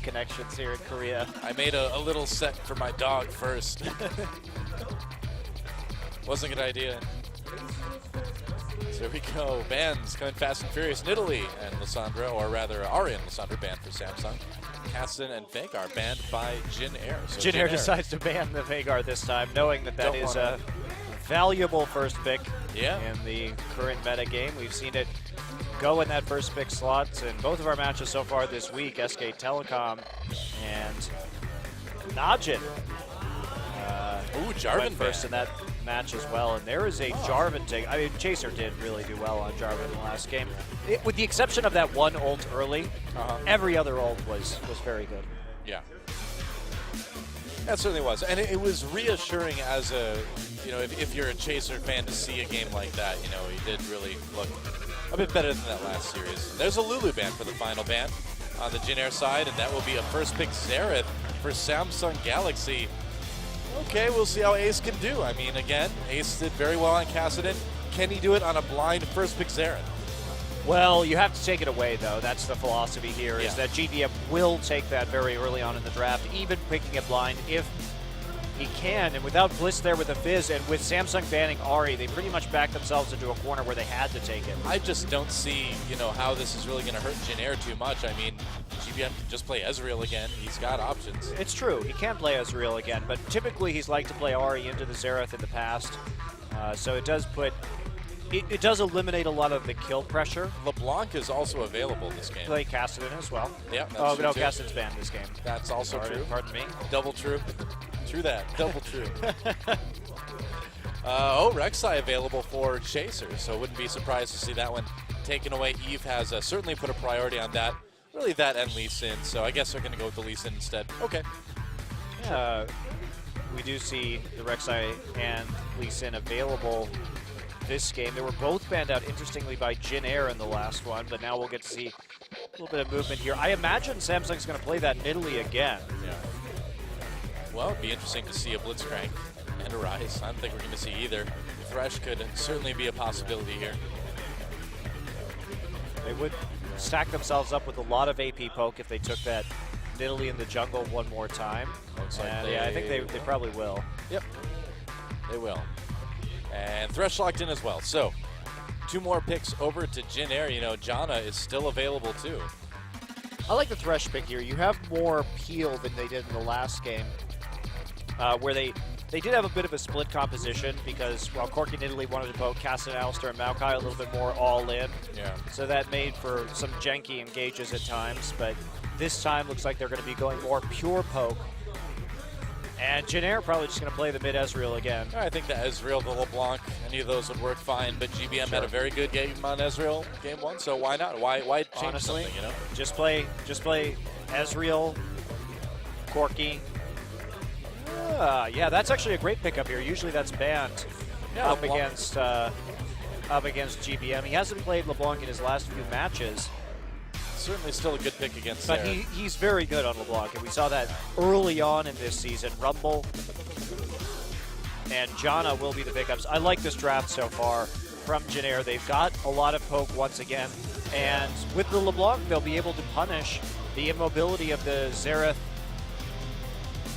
connections here in Korea. I made a little set for my dog first. Wasn't a good idea. So here we go. Bans coming fast and furious. Nidalee and Lissandra, or rather Ari and Lissandra banned for Samsung. Caston and Vagar banned by Jin Air. So Jin Air decides to ban the Vagar this time, knowing that that is a valuable first pick in the current meta game. We've seen it go in that first pick slot in both of our matches so far this week. SK Telecom and Najin Jarvan went first in that match as well. And there is a Jarvan take. I mean, Chaser did really do well on Jarvan in the last game. With the exception of that one ult early, every other ult was very good. Yeah. That certainly was. And it was reassuring as a, if you're a Chaser fan to see a game like that. He did really look a bit better than that last series. There's a Lulu ban for the final ban on the Jin Air side, and that will be a first pick Xerath for Samsung Galaxy. Okay, we'll see how Ace can do. I mean, again, Ace did very well on Kassadin. Can he do it on a blind first pick Xerath? Well, you have to take it away, though. That's the philosophy here, is that GBM will take that very early on in the draft, even picking it blind if he can. And without Bliss there with a Fizz, and with Samsung banning Ari, they pretty much backed themselves into a corner where they had to take it. I just don't see, how this is really going to hurt Jin Air too much. I mean, GBM can just play Ezreal again. He's got options. It's true. He can play Ezreal again, but typically he's liked to play Ari into the Xerath in the past. So it does put... It does eliminate a lot of the kill pressure. LeBlanc is also available in this game. Play Kassadin as well. Yeah, that's true no, too. Kassadin's banned this game. That's also true. Pardon me. Double true. True that. Double true. Rek'Sai available for Chaser, so wouldn't be surprised to see that one taken away. Eve has certainly put a priority on that. Really that and Lee Sin, so I guess they're going to go with the Lee Sin instead. Okay. We do see the Rek'Sai and Lee Sin available this game. They were both banned out, interestingly, by Jin Air in the last one, but now we'll get to see a little bit of movement here. I imagine Samsung's going to play that Nidalee again. Yeah. Well, it'd be interesting to see a Blitzcrank and a Rise. I don't think we're going to see either. Thresh could certainly be a possibility here. They would stack themselves up with a lot of AP poke if they took that Nidalee in the jungle one more time. Looks like yeah, I think they probably will. Yep, they will. And Thresh locked in as well. So, 2 more picks over to Jin Air. Janna is still available too. I like the Thresh pick here. You have more peel than they did in the last game, where they did have a bit of a split composition because, while Corki and Nidalee wanted to poke Kassadin, Alistar, and Maokai a little bit more all in. Yeah. So that made for some janky engages at times, but this time looks like they're going to be going more pure poke. And Jin Air probably just going to play the mid Ezreal again. I think the Ezreal, the LeBlanc, any of those would work fine, but GBM had a very good game on Ezreal game 1, so why not? Why change Honestly, something, Just play Ezreal, Corki. Yeah, that's actually a great pickup here. Usually that's banned up against GBM. He hasn't played LeBlanc in his last few matches. Certainly still a good pick against But Sarah. he's very good on LeBlanc, and we saw that early on in this season. Rumble and Janna will be the pickups. I like this draft so far from Jin Air. They've got a lot of poke once again, and with the LeBlanc, they'll be able to punish the immobility of the Xerath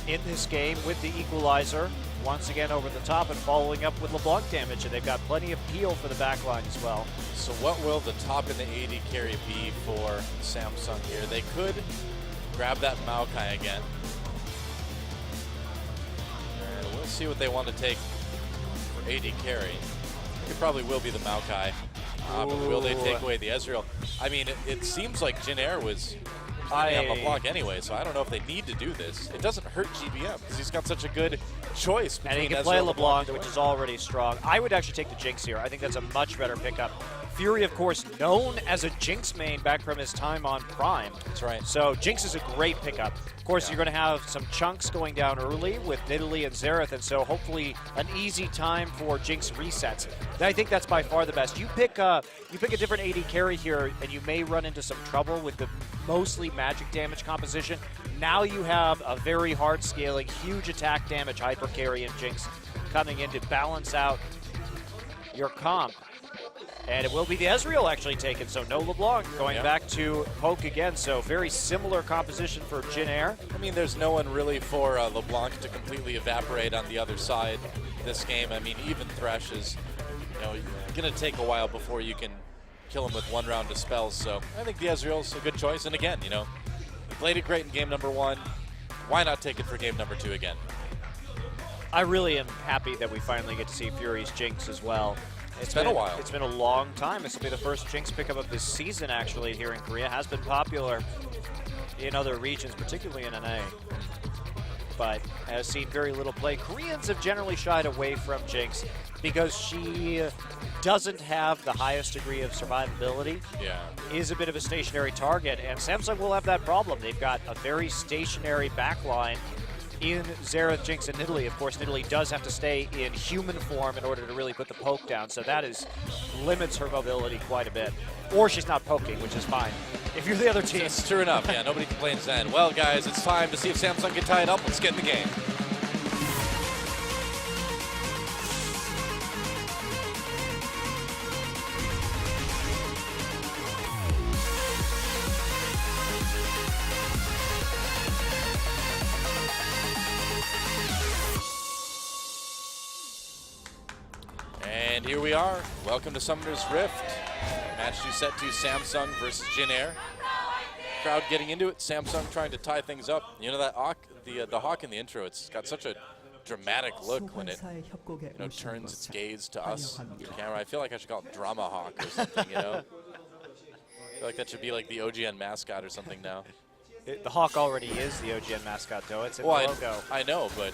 in this game with the equalizer. Once again over the top and following up with LeBlanc damage, and they've got plenty of peel for the backline as well. So what will the top in the AD carry be for Samsung here? They could grab that Maokai again. And we'll see what they want to take for AD carry. It probably will be the Maokai. But will they take away the Ezreal? I mean, it seems like Jin Air was on LeBlanc anyway, so I don't know if they need to do this. It doesn't hurt GBM because he's got such a good choice between and he can Ezreal play and LeBlanc, which is already strong. I would actually take the Jinx here. I think that's a much better pickup. Fury, of course, known as a Jinx main back from his time on Prime. That's right. So Jinx is a great pickup. Of course, you're going to have some chunks going down early with Nidalee and Xerath, and so hopefully an easy time for Jinx resets. I think that's by far the best. You pick a different AD carry here, and you may run into some trouble with the mostly magic damage composition. Now you have a very hard scaling, huge attack damage hyper carry and Jinx coming in to balance out your comp. And it will be the Ezreal actually taken, so no LeBlanc going back to Poke again. So very similar composition for Jin Air. I mean, there's no one really for LeBlanc to completely evaporate on the other side this game. I mean, even Thresh is, going to take a while before you can kill him with one round of spells. So I think the Ezreal's a good choice. And again, he played it great in game number 1. Why not take it for game number 2 again? I really am happy that we finally get to see Fury's Jinx as well. It's been a while. It's been a long time. This will be the first Jinx pickup of this season, actually, here in Korea. Has been popular in other regions, particularly in NA, but has seen very little play. Koreans have generally shied away from Jinx because she doesn't have the highest degree of survivability. Yeah. Is a bit of a stationary target, and Samsung will have that problem. They've got a very stationary backline in Xerath, Jinx, and Nidalee. Of course, Nidalee does have to stay in human form in order to really put the poke down, so that limits her mobility quite a bit. Or she's not poking, which is fine. If you're the other team. It's true enough. Yeah, nobody complains then. Well, guys, it's time to see if Samsung can tie it up. Let's get in the game. And here we are. Welcome to Summoner's Rift. Match 2 set to Samsung versus Jin Air. Crowd getting into it. Samsung trying to tie things up. You know that hawk, the hawk in the intro. It's got such a dramatic look when it turns its gaze to us, the camera. I feel like I should call it Drama Hawk or something. I feel like that should be like the OGN mascot or something now. The hawk already is the OGN mascot, though. It's in the logo. I know, but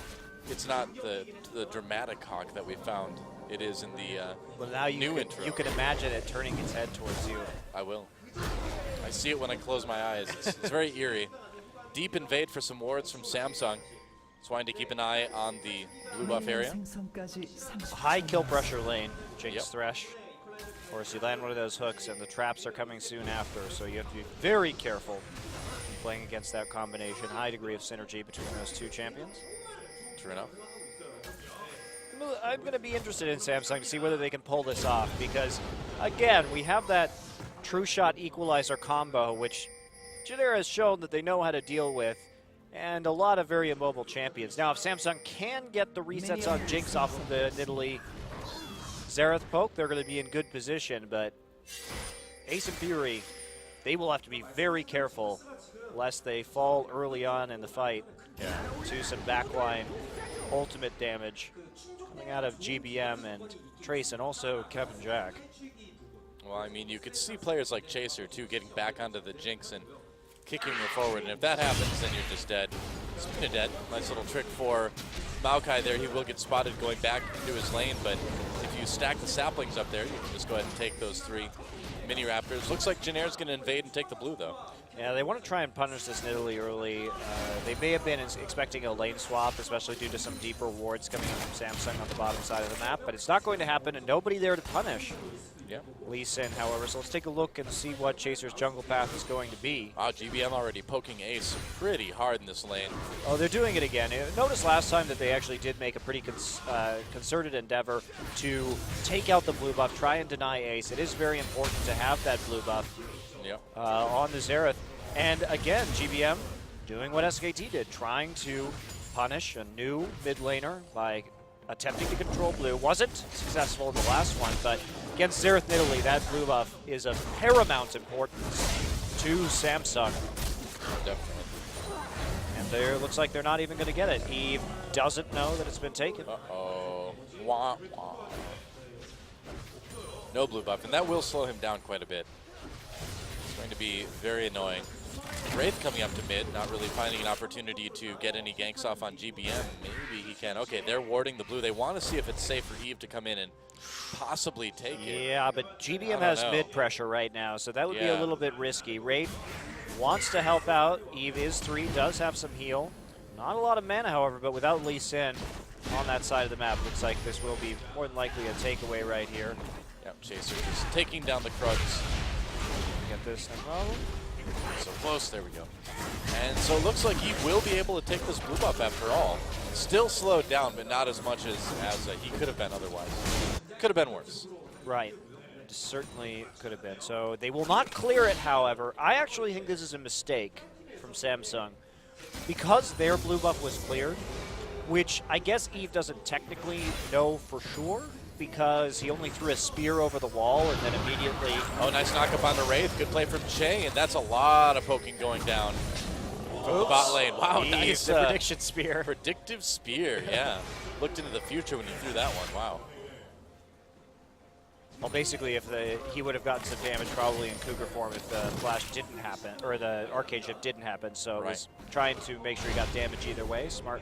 it's not the dramatic hawk that we found. It is in the new intro. You can imagine it turning its head towards you. I will. I see it when I close my eyes. It's very eerie. Deep invade for some wards from Samsung. Just wanting to keep an eye on the blue buff area. High kill pressure lane, Jinx Thresh. Of course, you land one of those hooks, and the traps are coming soon after, so you have to be very careful in playing against that combination. High degree of synergy between those two champions. True enough. I'm going to be interested in Samsung to see whether they can pull this off because, again, we have that true shot equalizer combo, which Jin Air has shown that they know how to deal with, and a lot of very immobile champions. Now, if Samsung can get the resets on Jinx off of the Nidalee Xerath poke, they're going to be in good position, but Ace and Fury, they will have to be very careful lest they fall early on in the fight to some backline ultimate damage coming out of GBM and Trace and also Kevin Jack. Well, I mean, you could see players like Chaser, too, getting back onto the Jinx and kicking her forward. And if that happens, then you're just dead. Speaking of dead, nice little trick for Maokai there. He will get spotted going back into his lane, but if you stack the saplings up there, you can just go ahead and take those 3 mini Raptors. Looks like Jin Air's going to invade and take the blue, though. Yeah, they want to try and punish this Nidalee early. They may have been expecting a lane swap, especially due to some deeper wards coming in from Samsung on the bottom side of the map, but it's not going to happen, and nobody there to punish Lee Sin, however. So let's take a look and see what Chaser's jungle path is going to be. GBM already poking Ace pretty hard in this lane. Oh, they're doing it again. Notice last time that they actually did make a pretty concerted endeavor to take out the blue buff, try and deny Ace. It is very important to have that blue buff on the Xerath. And again, GBM doing what SKT did, trying to punish a new mid laner by attempting to control blue. Wasn't successful in the last one, but against Xerath Nidalee, that blue buff is of paramount importance to Samsung. Definitely. And there looks like they're not even going to get it. Eve doesn't know that it's been taken. Uh-oh. Wah, wah. No blue buff, and that will slow him down quite a bit. It's going to be very annoying. Wraith coming up to mid, not really finding an opportunity to get any ganks off on GBM. Maybe he can. Okay, they're warding the blue. They want to see if it's safe for Eve to come in and possibly take it. Yeah, but GBM has mid pressure right now, so that would be a little bit risky. Wraith wants to help out. Eve is 3, does have some heal. Not a lot of mana, however, but without Lee Sin on that side of the map, looks like this will be more than likely a takeaway right here. Yep, Chaser just taking down the Krugs. Get this thing rolling. So close, there we go. And so it looks like he will be able to take this blue buff after all. Still slowed down, but not as much as he could have been otherwise. Could have been worse. Right. certainly could have been. So they will not clear it, however. I actually think this is a mistake from Samsung. Because their blue buff was cleared, which I guess Eve doesn't technically know for sure, because he only threw a spear over the wall and then immediately... Oh, nice knock up on the Wraith. Good play from Che, and that's a lot of poking going down from the bot lane. Wow, nice. The prediction spear. Predictive spear, yeah. Looked into the future when he threw that one. Wow. Well, basically, if he would have gotten some damage probably in Cougar form if the flash didn't happen, or the arcade shift didn't happen. So it was trying to make sure he got damage either way. Smart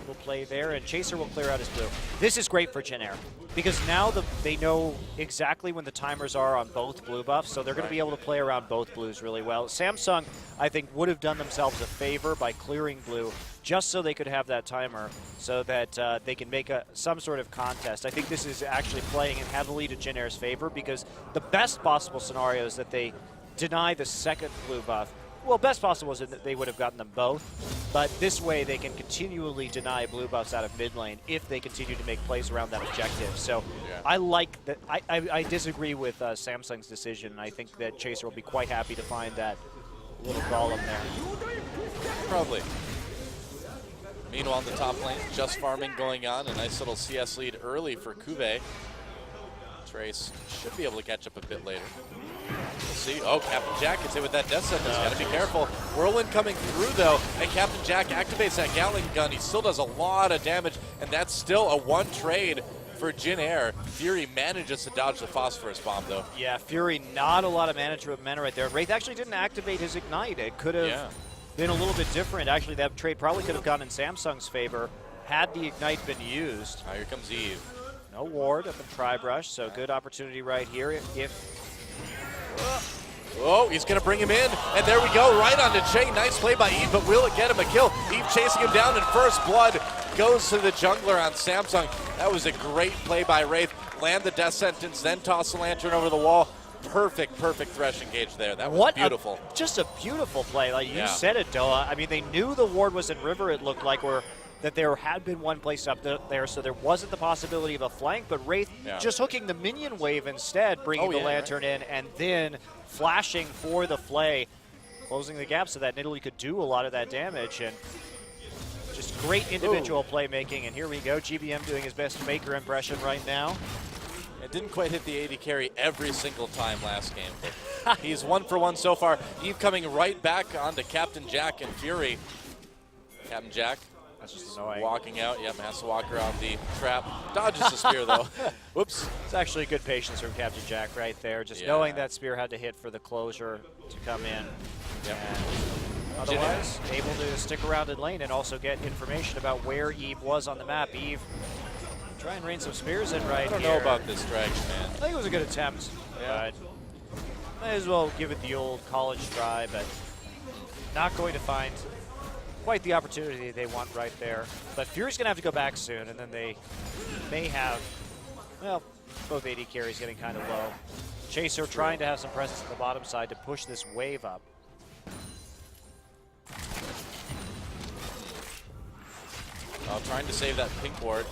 little play there, and Chaser will clear out his blue. This is great for Jin Air, because now they know exactly when the timers are on both blue buffs, so they're going to be able to play around both blues really well. Samsung, I think, would have done themselves a favor by clearing blue, just so they could have that timer, so that they can make some sort of contest. I think this is actually playing heavily to Jin Air's favor, because the best possible scenario is that they deny the second blue buff. Well, best possible is that they would have gotten them both, but this way they can continually deny blue buffs out of mid lane if they continue to make plays around that objective. So I like that. I disagree with Samsung's decision. I think that Chaser will be quite happy to find that little golem there. Probably. Meanwhile, in the top lane, just farming going on. A nice little CS lead early for Cuvée. Trace should be able to catch up a bit later. We'll see. Oh, Captain Jack gets hit with that death sentence. Got to be careful. Whirlwind coming through, though, and Captain Jack activates that Gatling gun. He still does a lot of damage, and that's still a one trade for Jin Air. Fury manages to dodge the Phosphorus Bomb, though. Yeah, Fury, not a lot of mana right there. Wraith actually didn't activate his Ignite. It could have been a little bit different. Actually, that trade probably could have gone in Samsung's favor had the Ignite been used. Here comes Eve. No ward up in Tri-Brush, so good opportunity right here Oh, he's going to bring him in, and there we go, right onto Che. Nice play by Eve, but will it get him a kill? Eve chasing him down, and first blood goes to the jungler on Samsung. That was a great play by Wraith. Land the death sentence, then toss the lantern over the wall. Perfect thresh engage there. That was beautiful. Just a beautiful play. Like you said it, Doa. I mean, they knew the ward was in river, it looked like, that there had been one place up there, so there wasn't the possibility of a flank, but Wraith just hooking the minion wave instead, bringing the lantern in, and then flashing for the flay, closing the gap so that Nidalee could do a lot of that damage, and just great individual playmaking. And here we go, GBM doing his best Faker impression right now. It didn't quite hit the AD carry every single time last game, but he's 1 for 1 so far. Eve coming right back onto Captain Jack and Fury. Captain Jack. That's just annoying. Walking out, has to walk around the trap. Dodges the spear, though. Whoops. It's actually good patience from Captain Jack right there. Just knowing that spear had to hit for the closure to come in. And otherwise, able to stick around in lane and also get information about where Eve was on the map. Eve, try and rain some spears in right here. I don't know about this dragon, man. I think it was a good attempt, but might as well give it the old college try, but not going to find quite the opportunity they want right there. But Fury's going to have to go back soon, and then they may have, well, both AD carries getting kind of low. Chaser trying to have some presence on the bottom side to push this wave up. Trying to save that pink ward.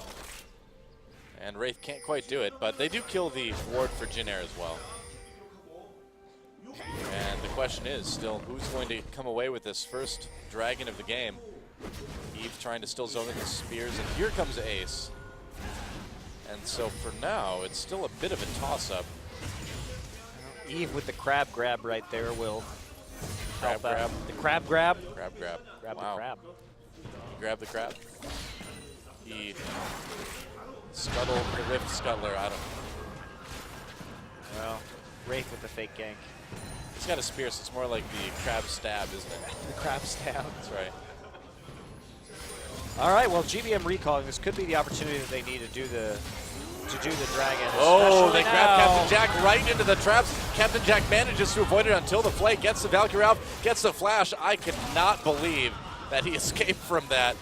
And Wraith can't quite do it, but they do kill the ward for Jin Air as well. And the question is still, who's going to come away with this first dragon of the game? Eve trying to still zone in the spears, and here comes Ace. And so for now, it's still a bit of a toss-up. Eve with the crab grab right there will crab grab. The crab grab? Crab grab. Grab the crab. He grabbed the crab. He scuttled the Rift Scuttler. I don't know. Well, Wraith with the fake gank. He's got a spear, so it's more like the crab stab, isn't it? The crab stab. That's right. All right, well, GBM recalling. This could be the opportunity that they need to do the dragon. Oh, they grab Captain Jack right into the traps. Captain Jack manages to avoid it until the flay gets the Valkyrie out, gets the flash. I cannot believe that he escaped from that.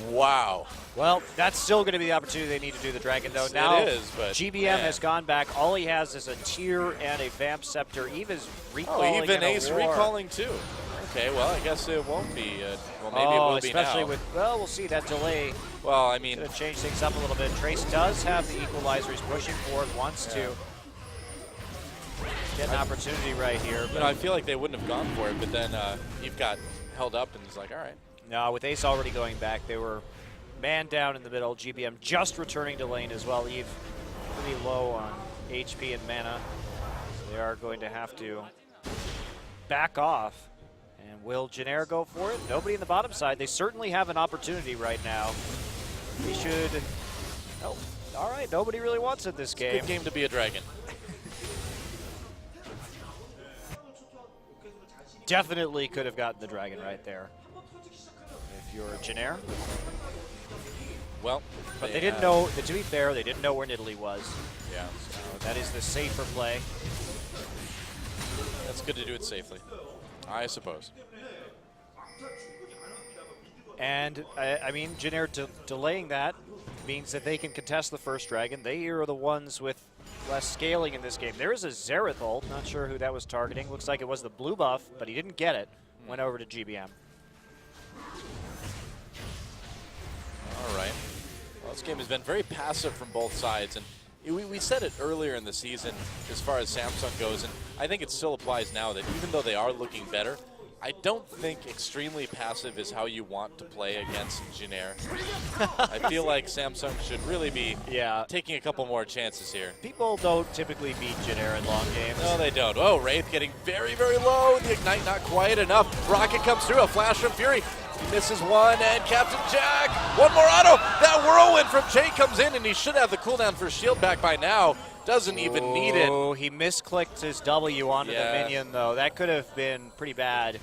Wow. Well, that's still going to be the opportunity they need to do the dragon, though. Now, it is, but GBM has gone back. All he has is a Tear and a Vamp Scepter. Eve is recalling. Even Ace recalling, too. Okay, well, I guess it won't be. Well, maybe it will be now. Especially with, well, we'll see that delay. Well, I mean, going to change things up a little bit. Trace does have the equalizer. He's pushing forward, wants to. Get an opportunity right here. You know, I feel like they wouldn't have gone for it, but then Eve got held up and it's like, all right. No, with Ace already going back, they were man down in the middle. GBM just returning to lane as well. Eve pretty low on HP and mana. So they are going to have to back off. And will Janair go for it? Nobody in the bottom side. They certainly have an opportunity right now. They should. Oh, all right. Nobody really wants it this game. Good game to be a dragon. Definitely could have gotten the dragon right there. If you're Janair. Well, but they didn't know, to be fair, they didn't know where Nidalee was. Yeah. So that is the safer play. That's good to do it safely, I suppose. And, I mean, Janair delaying that means that they can contest the first dragon. They are the ones with less scaling in this game. There is a Xerath ult. Not sure who that was targeting. Looks like it was the blue buff, but he didn't get it. Went over to GBM. All right. Well, this game has been very passive from both sides, and we said it earlier in the season as far as Samsung goes, and I think it still applies now that even though they are looking better, I don't think extremely passive is how you want to play against Janair. I feel like Samsung should really be taking a couple more chances here. People don't typically beat Janair in long games. No, they don't. Oh, Wraith getting very, very low. The Ignite not quite enough. Rocket comes through, a flash from Fury. He misses one, and Captain Jack, one more auto. That whirlwind from Jay comes in, and he should have the cooldown for shield back by now. Doesn't even need it. Oh, he misclicked his W onto the minion, though. That could have been pretty bad.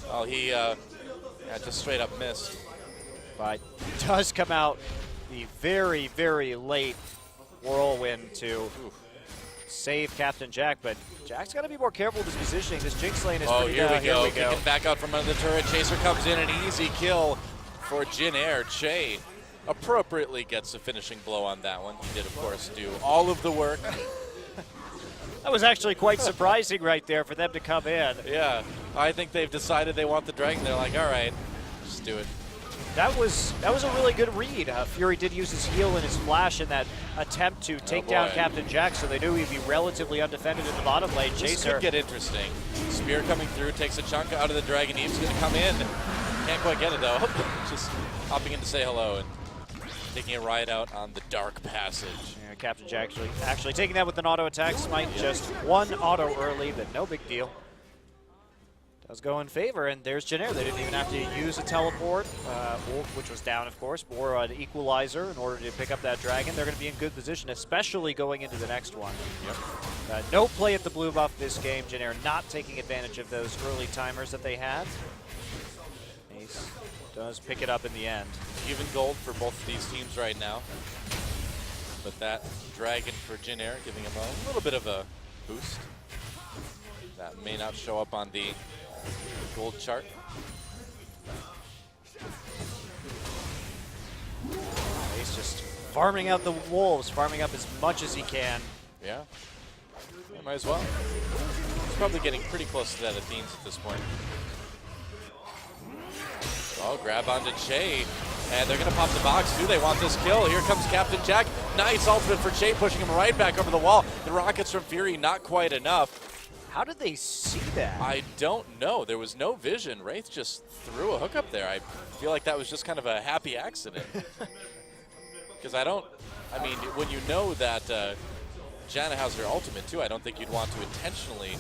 Oh, he just straight up missed. But he does come out the very, very late whirlwind to save Captain Jack, but Jack's got to be more careful with his positioning. This Jinx lane is pretty here we go. Here we go. Kicking back out from under the turret. Chaser comes in, an easy kill for Janair. Che appropriately gets the finishing blow on that one. He did, of course, do all of the work. That was actually quite surprising right there for them to come in. Yeah, I think they've decided they want the dragon. They're like, all right, just do it. That was a really good read. Fury did use his heal and his flash in that attempt to take down Captain Jack, so they knew he'd be relatively undefended in the bottom lane. This Chaser could get interesting. Spear coming through, takes a chunk out of the dragon. Eve's going to come in. Can't quite get it, though. Just hopping in to say hello and taking a ride out on the dark passage. Yeah, Captain Jack actually taking that with an auto attack. Smite just one auto early, but no big deal. Does go in favor, and there's Janair. They didn't even have to use a teleport, which was down, of course, or an equalizer in order to pick up that dragon. They're going to be in good position, especially going into the next one. Yep. No play at the blue buff this game. Janair not taking advantage of those early timers that they had. Ace does pick it up in the end. Even gold for both of these teams right now. But that dragon for Janair giving him a little bit of a boost. That may not show up on the gold chart. He's just farming out the wolves, farming up as much as he can. Yeah, might as well. He's probably getting pretty close to that Athene's at this point. Oh, grab onto Che, and they're going to pop the box. Do they want this kill? Here comes Captain Jack. Nice ultimate for Che, pushing him right back over the wall. The rockets from Fury, not quite enough. How did they see that? I don't know. There was no vision. Wraith just threw a hook up there. I feel like that was just kind of a happy accident. Because I mean, when you know that Janna has her ultimate too, I don't think you'd want to intentionally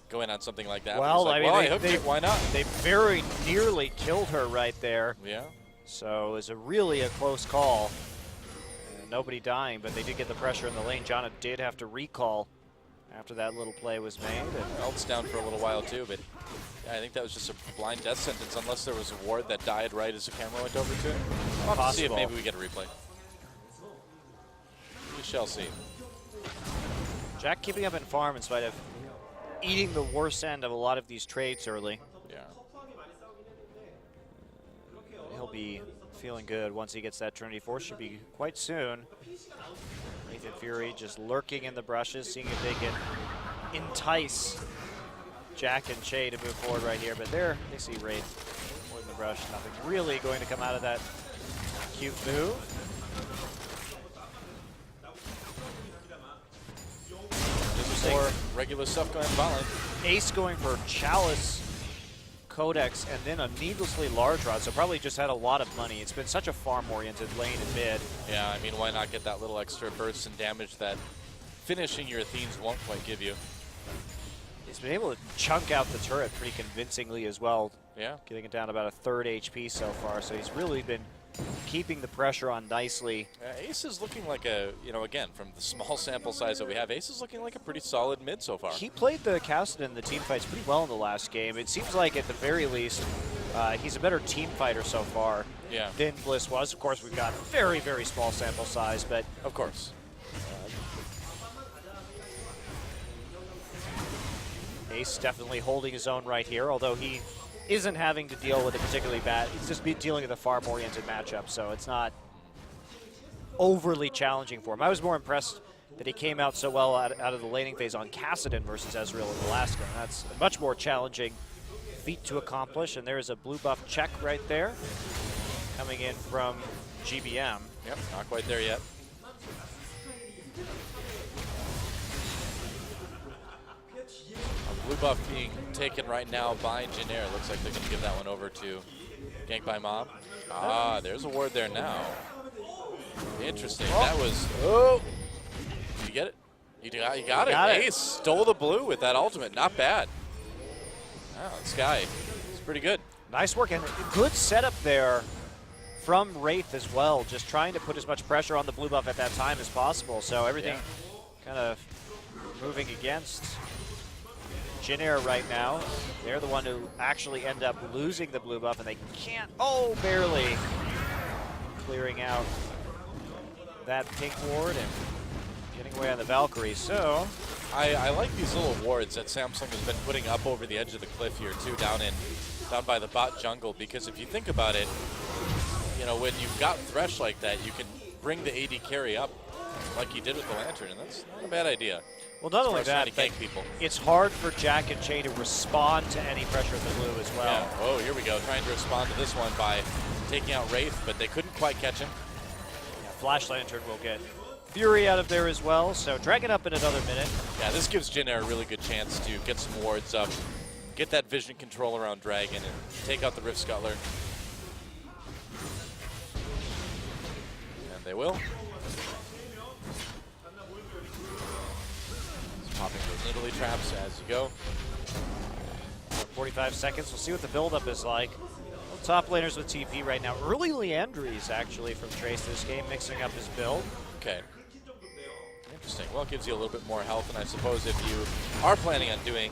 go in on something like that. Well, like, I mean, why not? They very nearly killed her right there. Yeah. So it was really a close call. Nobody dying, but they did get the pressure in the lane. Janna did have to recall after that little play was made. And Elt's down for a little while too, but yeah, I think that was just a blind death sentence unless there was a ward that died right as the camera went over to it. We'll have to see if maybe we get a replay. We shall see. Jack keeping up in farm in spite of eating the worst end of a lot of these trades early. Yeah. He'll be feeling good once he gets that Trinity Force. Should be quite soon. Nathan Fury just lurking in the brushes, seeing if they can entice Jack and Che to move forward right here. But there, they see Wraith more in the brush. Nothing really going to come out of that cute move. More regular stuff going on bot lane. Ace going for Chalice, Codex, and then a needlessly large rod, so probably just had a lot of money. It's been such a farm-oriented lane and mid. Yeah, I mean, why not get that little extra burst and damage that finishing your Athenes won't quite give you? He's been able to chunk out the turret pretty convincingly as well. Yeah. Getting it down about a third HP so far, so he's really been keeping the pressure on nicely. Ace is looking like a, you know, again, from the small sample size that we have, Ace is looking like a pretty solid mid so far. He played the Cassidy in the team fights pretty well in the last game. It seems like at the very least, he's a better team fighter so far than Bliss was. Of course, we've got a very, very small sample size, but of course. Ace definitely holding his own right here, although he isn't having to deal with a particularly bad, he's just dealing with a farm-oriented matchup, so it's not overly challenging for him. I was more impressed that he came out so well out of the laning phase on Cassidy versus Ezreal in the last game. That's a much more challenging feat to accomplish, and there's a blue buff check right there coming in from GBM. Yep, not quite there yet. Blue buff being taken right now by Janair. Looks like they're going to give that one over to Gank by Mob. Ah, there's a ward there now. Interesting. Oh. That was... Oh! Did you get it? You got it. Ace stole the blue with that ultimate. Not bad. Wow, this guy is pretty good. Nice work, and good setup there from Wraith as well. Just trying to put as much pressure on the blue buff at that time as possible. So everything kind of moving against Janair right now. They're the one who actually end up losing the blue buff, and they can't, barely clearing out that pink ward and getting away on the Valkyrie. So I like these little wards that Samsung has been putting up over the edge of the cliff here too, down by the bot jungle, because if you think about it, you know, when you've got Thresh like that, you can bring the AD carry up like you did with the Lantern, and that's not a bad idea. Well, not only that, but it's hard for Jack and Che to respond to any pressure at the blue as well. Yeah. Oh, here we go, trying to respond to this one by taking out Wraith, but they couldn't quite catch him. Yeah, Flash Lantern will get Fury out of there as well, so Dragon up in another minute. Yeah, this gives Janair a really good chance to get some wards up, get that vision control around Dragon, and take out the Rift Scuttler. And they will. Popping those Nidalee traps as you go. 45 seconds. We'll see what the buildup is like. Top laners with TP right now. Early Leandries, actually, from Trace this game, mixing up his build. Okay. Interesting. Well, it gives you a little bit more health, and I suppose if you are planning on doing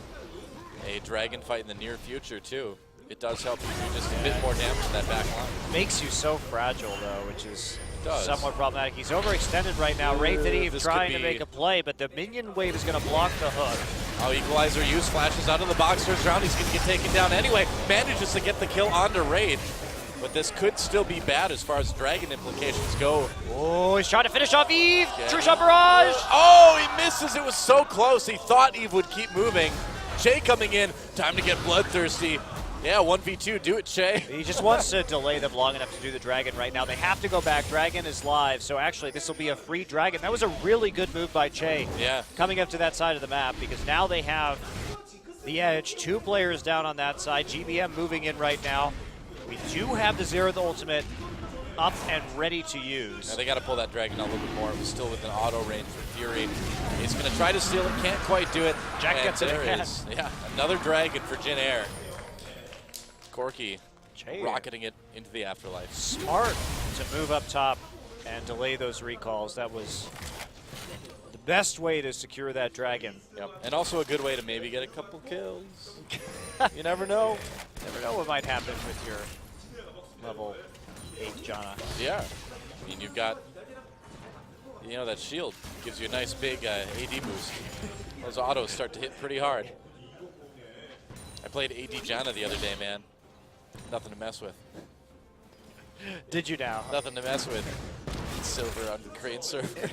a dragon fight in the near future, too, it does help you do just a bit more damage to that back line. Makes you so fragile, though, which is somewhat problematic. He's overextended right now. Wraith and Eve trying to make a play, but the minion wave is going to block the hook. Oh, Equalizer use, flashes out of the box, turns around, he's going to get taken down anyway. Manages to get the kill onto Wraith, but this could still be bad as far as dragon implications go. Oh, he's trying to finish off Eve! True shot barrage! Oh, he misses, it was so close. He thought Eve would keep moving. Che coming in, time to get bloodthirsty. Yeah, 1v2, do it, Che. He just wants to delay them long enough to do the Dragon right now. They have to go back. Dragon is live, so actually this will be a free Dragon. That was a really good move by Che. Yeah. Coming up to that side of the map, because now they have the edge. 2 players down on that side. GBM moving in right now. We do have the Xerath ultimate up and ready to use. Now they got to pull that Dragon out a little bit more. It was still within auto range for Fury. He's going to try to steal it, can't quite do it. Jack gets it again. Yeah, another Dragon for Janair. Corki Che rocketing it into the afterlife. Smart to move up top and delay those recalls. That was the best way to secure that Dragon. Yep, and also a good way to maybe get a couple kills. You never know. Never know what might happen with your level 8 Janna. Yeah, I mean, you've got, you know, that shield gives you a nice big AD boost. Those autos start to hit pretty hard. I played AD Janna the other day, man. Nothing to mess with. Did you now? Nothing to mess with. Silver on the Crane server.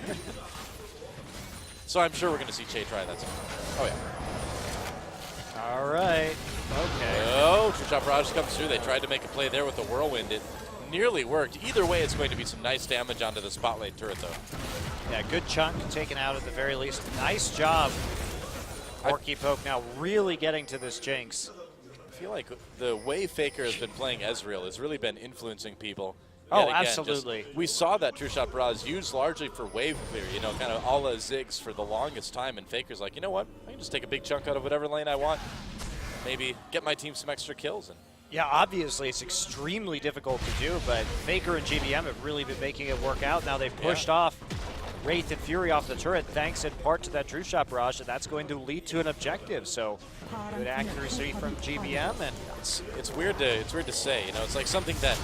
So I'm sure we're going to see Che try that sometime. Oh, yeah. All right. Okay. Oh, True Shot Barrage comes through. They tried to make a play there with the Whirlwind. It nearly worked. Either way, it's going to be some nice damage onto the Spotlight turret, though. Yeah, good chunk taken out at the very least. Nice job Porky Poke now really getting to this Jinx. I feel like the way Faker has been playing Ezreal has really been influencing people. Oh, Yet again, absolutely. We saw that True Shot Barrage used largely for wave clear, you know, kind of a la Ziggs for the longest time, and Faker's like, you know what, I can just take a big chunk out of whatever lane I want, maybe get my team some extra kills. And Yeah, obviously it's extremely difficult to do, but Faker and GBM have really been making it work out. Now they've pushed off Wraith and Fury off the turret, thanks in part to that True Shot Barrage, and that's going to lead to an objective. So good accuracy from GBM, and it's weird to say, you know, it's like something that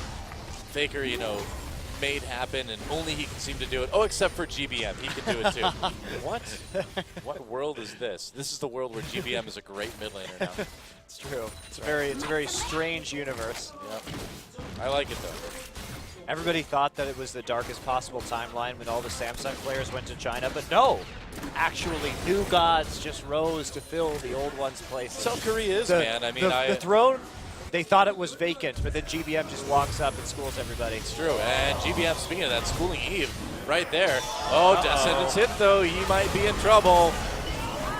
Faker, you know, made happen, and only he can seem to do it. Oh, except for GBM, he can do it too. What world is this? This is the world where GBM is a great mid laner now. It's true. It's a very strange universe. Yep. I like it though. Everybody thought that it was the darkest possible timeline when all the Samsung players went to China, but no. Actually, new gods just rose to fill the old ones' places. South Korea is, man. I mean, the throne, they thought it was vacant, but then GBM just walks up and schools everybody. It's true. And GBM, speaking of that, schooling Eve right there. Oh, Descendant's hit, though. He might be in trouble.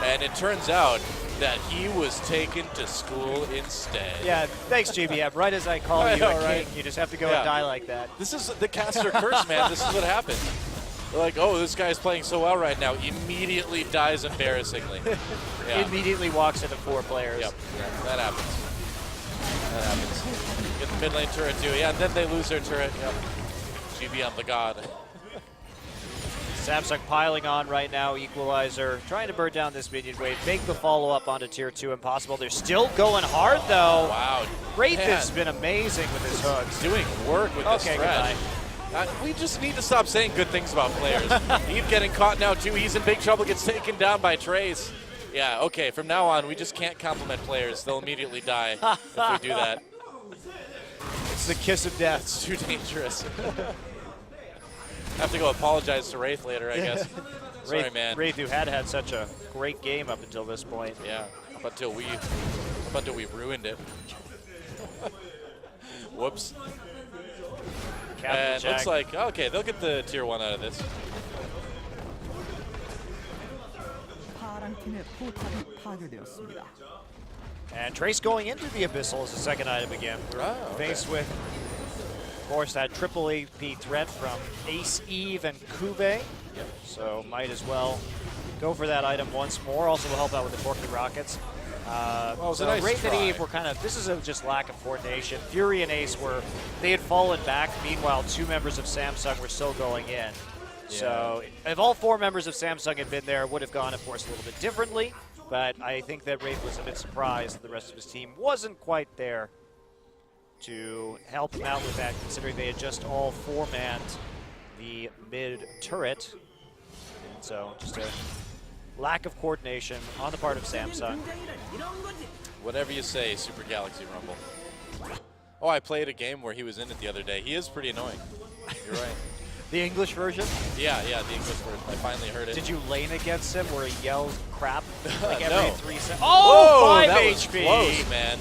And it turns out that he was taken to school instead. Yeah, thanks, GBM. Right as I call you a king, you just have to go and die like that. This is the caster curse, man. This is what happens. They're like, oh, this guy's playing so well right now. Immediately dies embarrassingly. Yeah. Immediately walks into 4 players. Yep, that happens. That happens. Get the mid lane turret too. Yeah, and then they lose their turret. Yep. GBM, the god. Samsung piling on right now, Equalizer, trying to burn down this minion wave, make the follow-up onto Tier 2 impossible. They're still going hard, though. Wow. Wraith has been amazing with his hooks. Doing work with this threat. We just need to stop saying good things about players. Eve getting caught now, too. He's in big trouble, gets taken down by Trace. Yeah, okay, from now on, we just can't compliment players. They'll immediately die if we do that. It's the kiss of death. It's too dangerous. Have to go apologize to Wraith later, I guess. Sorry, man. Wraith, who had such a great game up until this point. Yeah, up until we ruined it. Whoops. And looks like, okay, they'll get the Tier 1 out of this. And Trace going into the Abyssal as the second item again. We're faced with, of course, that triple AP threat from Ace, Eve, and Kube. Yep. So might as well go for that item once more. Also will help out with the Porky Rockets. So nice Wraith and try. Eve were kind of, this is just lack of coordination. Fury and Ace they had fallen back. Meanwhile, 2 members of Samsung were still going in. Yeah. So if all 4 members of Samsung had been there, it would have gone, of course, a little bit differently. But I think that Wraith was a bit surprised that the rest of his team wasn't quite there to help him out with that, considering they had just all 4-manned the mid turret. So just a lack of coordination on the part of Samsung. Whatever you say, Super Galaxy Rumble. Oh, I played a game where he was in it the other day. He is pretty annoying. You're right. The English version? Yeah, the English version. I finally heard it. Did you lane against him where he yells crap like every No. 3 seconds? Oh, Whoa, 5 that HP! was close, man.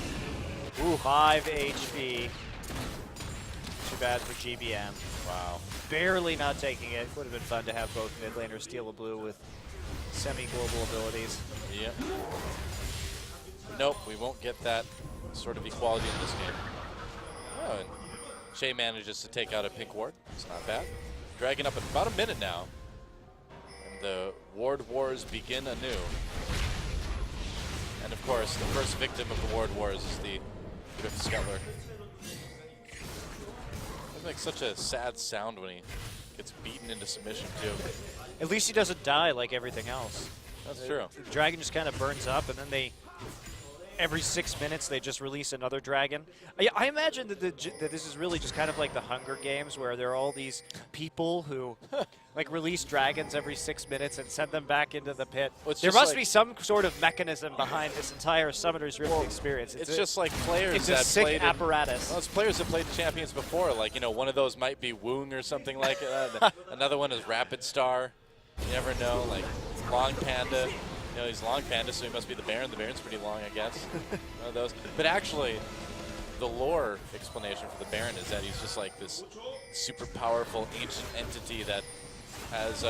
Ooh, 5 HP. Too bad for GBM. Wow. Barely not taking it. Would have been fun to have both mid laners steal a blue with semi-global abilities. Yep. Nope, we won't get that sort of equality in this game. Oh, and Shay manages to take out a pink ward. It's not bad. Dragging up about a minute now. And the ward wars begin anew. And of course, the first victim of the ward wars is the Griff Skettler. It makes such a sad sound when he gets beaten into submission too. At least he doesn't die like everything else. That's true. The dragon just kind of burns up, and then every 6 minutes they just release another dragon. I imagine that this is really just kind of like the Hunger Games, where there are all these people who like release dragons every 6 minutes and send them back into the pit. Well, there must be some sort of mechanism behind this entire Summoner's Rift experience. It's just like players it's that a sick played apparatus. Well, it's players that played Champions before. Like, you know, one of those might be Woong or something like that. Another one is Rapid Star. You never know. Like Long Panda. You know, he's Long Panda, so he must be the Baron. The Baron's pretty long, I guess. One of those. But actually, the lore explanation for the Baron is that he's just like this super powerful ancient entity that has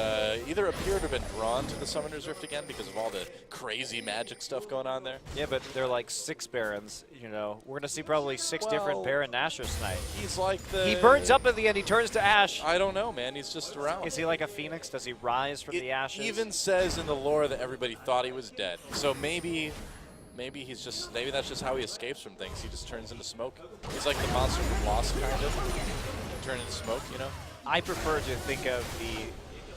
either appeared or been drawn to the Summoner's Rift again because of all the crazy magic stuff going on there. Yeah, but they're like 6 Barons, you know. We're going to see probably 6 different Baron Nashors tonight. He's like the... He burns up at the end. He turns to ash. I don't know, man. He's just around. Is he like a phoenix? Does he rise from the ashes? It even says in the lore that everybody thought he was dead. So maybe he's just, maybe that's just how he escapes from things. He just turns into smoke. He's like the monster from Lost, kind of. Turn into smoke, you know? I prefer to think of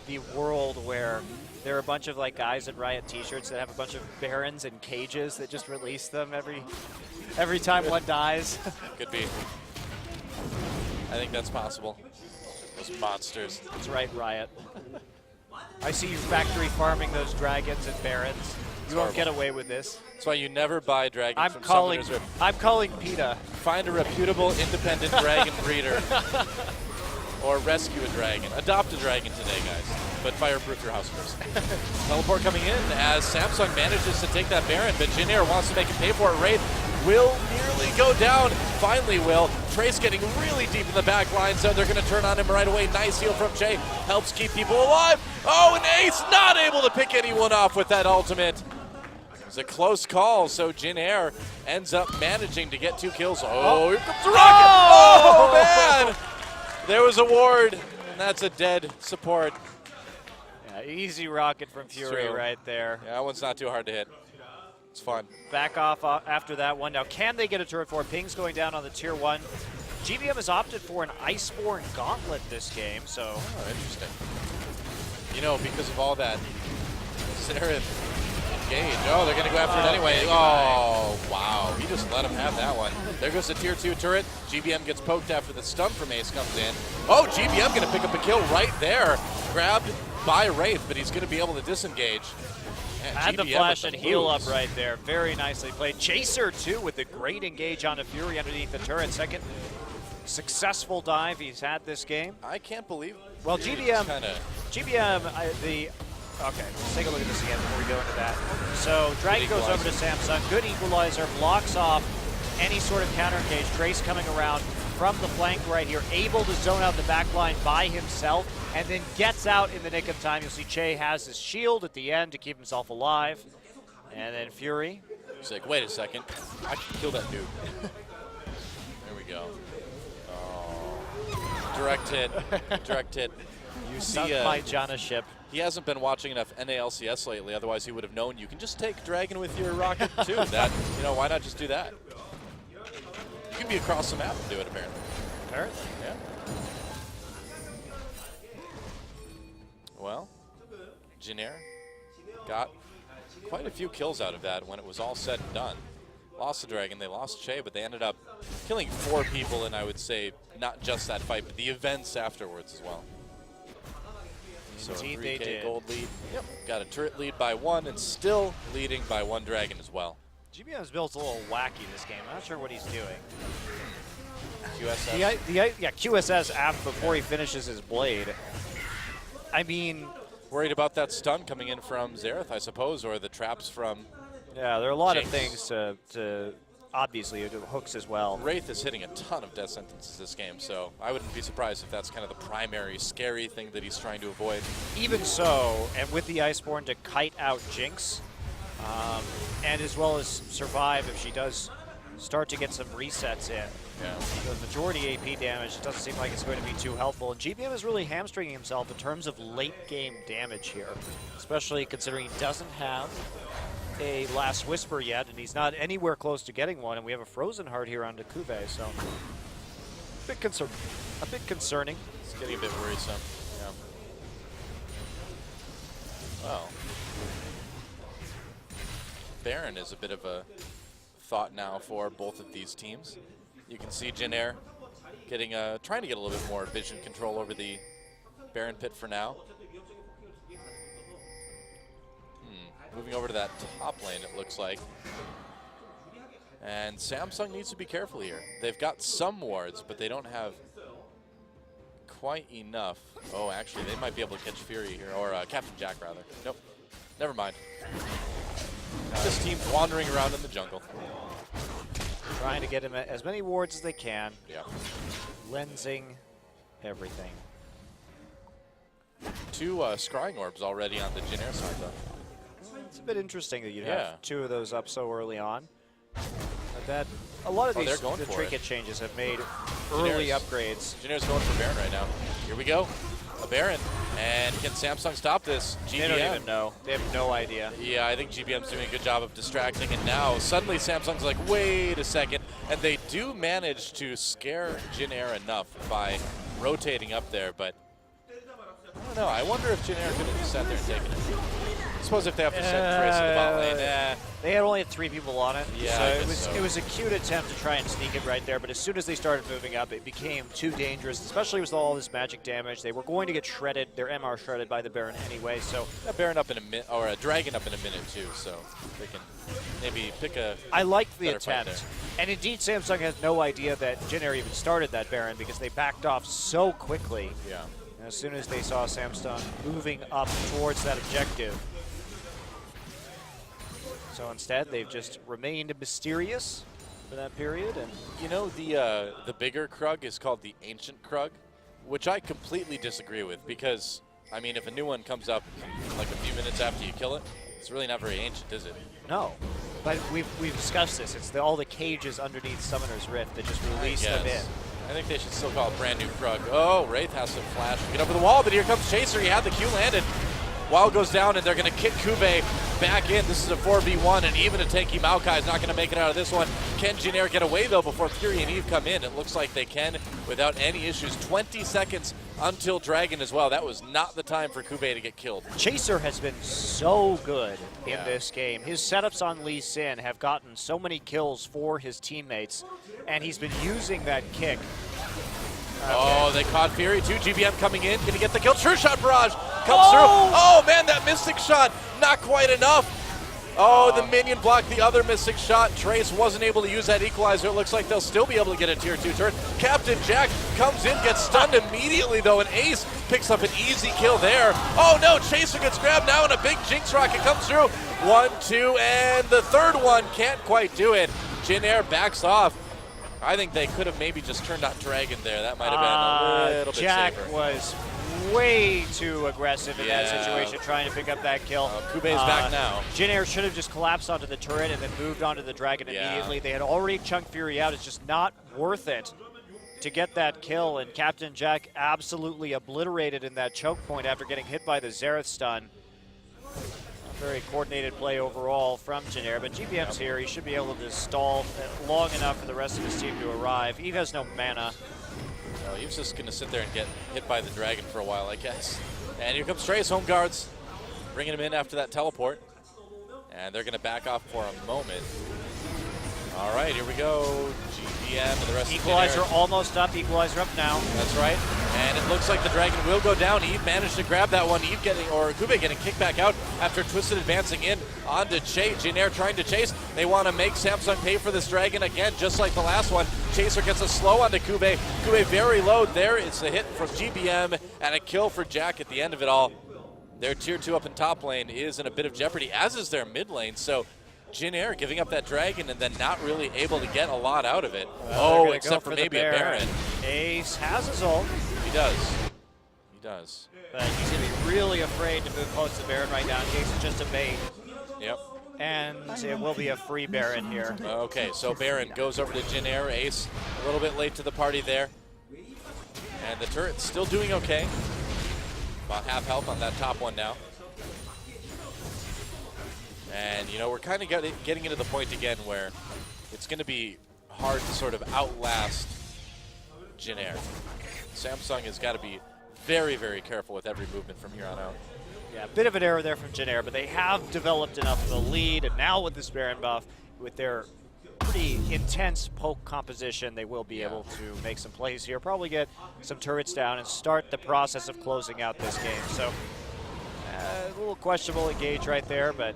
the world where there are a bunch of like guys in Riot t-shirts that have a bunch of Barons in cages that just release them every time one dies. Could be. I think that's possible. Those monsters. That's right, Riot. I see you factory farming those dragons and Barons. You won't get away with this. That's why you never buy dragons from Summoners Rift. I'm calling PETA. Find a reputable, independent dragon breeder. Or rescue a dragon. Adopt a dragon today, guys. But fireproof your house first. Teleport coming in as Samsung manages to take that Baron, but Jin Air wants to make him pay for it. Wraith will nearly go down. Finally will. Trace getting really deep in the back line, so they're going to turn on him right away. Nice heal from Jay. Helps keep people alive. Oh, and Ace not able to pick anyone off with that ultimate. It's a close call, so Jin Air ends up managing to get 2 kills. Oh, here comes the rocket. Oh, man. There was a ward, and that's a dead support. Yeah, easy rocket from Fury right there. Yeah, that one's not too hard to hit. It's fun. Back off after that one. Now, can they get a turret 4? Ping's going down on the tier 1. GBM has opted for an Iceborne Gauntlet this game, so... Oh, interesting. You know, because of all that, Seraph engage. Oh, they're going to go after it anyway. Oh, wow. He just let him have that one. There goes the tier 2 turret. GBM gets poked after the stun from Ace comes in. Oh, GBM going to pick up a kill right there. Grabbed by Wraith, but he's going to be able to disengage. Man, had GBM the flash and heal up moves. right there. Very nicely played. Chaser, too, with a great engage on a Fury underneath the turret. Second successful dive he's had this game. I can't believe. Well, GBM, okay, let's take a look at this again before we go into that. So Dragon goes over to Samsung. Good equalizer, blocks off any sort of counter engage. Trace coming around from the flank right here, able to zone out the back line by himself, and then gets out in the nick of time. You'll see Che has his shield at the end to keep himself alive. And then Fury. He's like, wait a second, I can kill that dude. There we go. Oh. Direct hit, direct hit. You see my Janna ship. He hasn't been watching enough NALCS lately, otherwise he would have known you can just take Dragon with your rocket too. That, you know, why not just do that? You can be across the map and do it, apparently. Apparently. Yeah. Well, Jin Air got quite a few kills out of that when it was all said and done. Lost the Dragon, they lost Che, but they ended up killing 4 people, and I would say not just that fight, but the events afterwards as well. So Indeed, 3K they did. gold lead. Yep. Got a turret lead by 1 and still leading by 1 Dragon as well. GBM's build's a little wacky this game. I'm not sure what he's doing. QSS. Yeah, QSS after before he finishes his blade. I mean, worried about that stun coming in from Xerath, I suppose, or the traps from. Yeah, there are a lot Jinx. of things to obviously do hooks as well. Wraith is hitting a ton of death sentences this game, so I wouldn't be surprised if that's kind of the primary scary thing that he's trying to avoid. Even so, and with the Iceborne to kite out Jinx, and as well as survive if she does start to get some resets in. Yeah. The majority AP damage, it doesn't seem like it's going to be too helpful. And GBM is really hamstringing himself in terms of late game damage here, especially considering he doesn't have a Last Whisper yet, and he's not anywhere close to getting one, and we have a Frozen Heart here on Kuve, so a bit concerning. It's getting a bit worrisome. Yeah. Well, Baron is a bit of a thought now for both of these teams. You can see Jin Air getting trying to get a little bit more vision control over the Baron pit for now. Moving over to that top lane, it looks like. And Samsung needs to be careful here. They've got some wards, but they don't have quite enough. Oh, actually, they might be able to catch Fury here, or Captain Jack, rather. Nope, never mind. This team's wandering around in the jungle. Trying to get him as many wards as they can. Yeah. Lensing everything. 2 scrying orbs already on the Jin Air side, though. It's a bit interesting that you'd Yeah. have 2 of those up so early on. But that a lot of they're these going the for trinket changes have made early upgrades. Jin Air's going for Baron right now. Here we go. A Baron. And can Samsung stop this? GBM. They don't even know. They have no idea. Yeah, I think GBM's doing a good job of distracting, and now suddenly Samsung's like, wait a second, and they do manage to scare Jin Air enough by rotating up there, but I don't know. I wonder if Jin Air could have just sat there and taken it. I suppose if they have to send Trace in the bot lane, They had only 3 people on it, Yeah, so I it guess was so. it was a cute attempt to try and sneak it right there. But as soon as they started moving up, it became too dangerous, especially with all this magic damage. They were going to get shredded, their MR shredded by the Baron anyway. So a Baron up in a minute, or a Dragon up in a minute too, so they can maybe pick a. I liked the better fight attempt, and indeed Samsung has no idea that Jin Air even started that Baron because they backed off so quickly. Yeah. And as soon as they saw Samsung moving up towards that objective. So instead, they've just remained mysterious for that period. And You know, the bigger Krug is called the Ancient Krug, which I completely disagree with because, I mean, if a new one comes up like a few minutes after you kill it, it's really not very ancient, is it? no, but we've discussed this. It's all the cages underneath Summoner's Rift that just release them in. I think they should still call it brand new Krug. Oh, Wraith has to flash to get over the wall, but here comes Chaser. He had the Q landed. Wall goes down, and they're going to kick Kube back in. This is a 4v1, and even a tanky Maokai is not going to make it out of this one. Can Jin Air get away, though, before Fury and Eve come in? It looks like they can without any issues. 20 seconds until Dragon as well. That was not the time for Kube to get killed. Chaser has been so good in this game. His setups on Lee Sin have gotten so many kills for his teammates, and he's been using that kick. Oh, they caught Fury too. GBM coming in. Can he get the kill? True shot barrage comes through. Oh, man, that Mystic shot. Not quite enough. Oh, the minion blocked the other Mystic shot. Trace wasn't able to use that equalizer. It looks like they'll still be able to get a tier 2 turret. Captain Jack comes in, gets stunned immediately, though, and Ace picks up an easy kill there. Oh, no, Chaser gets grabbed now, and a big Jinx rocket comes through. 1, 2, and the third one can't quite do it. Jin Air backs off. I think they could have maybe just turned on Dragon there. That might have been a little bit Jack safer. was way too aggressive in that situation, trying to pick up that kill. Kube's back now. Jin Air should have just collapsed onto the turret and then moved onto the Dragon immediately. They had already chunked Fury out. It's just not worth it to get that kill, and Captain Jack absolutely obliterated in that choke point after getting hit by the Xerath stun. Very coordinated play overall from Jin Air, but GBM's here. He should be able to stall long enough for the rest of his team to arrive. Eve has no mana. No, Eve's just going to sit there and get hit by the Dragon for a while, I guess. And here comes Trace, home guards, bringing him in after that teleport. And they're going to back off for a moment. All right, here we go. GBM and the rest Equalizer of Jin Air. almost up. Equalizer up now. That's right. And it looks like the Dragon will go down. Eve managed to grab that one. Eve getting, or Kube getting kicked back out after Twisted advancing in onto Chase. Jin Air trying to chase. They want to make Samsung pay for this Dragon again, just like the last one. Chaser gets a slow onto Kube. Kube very low. There it's a hit from GBM and a kill for Jack at the end of it all. Their tier 2 up in top lane is in a bit of jeopardy, as is their mid lane. So Jin Air giving up that Dragon and then not really able to get a lot out of it. Well, except for maybe a Baron. Ace has his ult. He does. He does. But he's going to be really afraid to move close to Baron right now in case it's just a bait. Yep. And it will be a free Baron here. Okay, so Baron goes over to Jin Air. Ace a little bit late to the party there. And the turret's still doing okay. About half health on that top one now. And, you know, we're kind of getting into the point again where it's going to be hard to sort of outlast Jin Air. Samsung has got to be very, very careful with every movement from here on out. Yeah, a bit of an error there from Jin Air, but they have developed enough of a lead, and now with this Baron buff, with their pretty intense poke composition, they will be able to make some plays here, probably get some turrets down and start the process of closing out this game. So a little questionable engage right there, but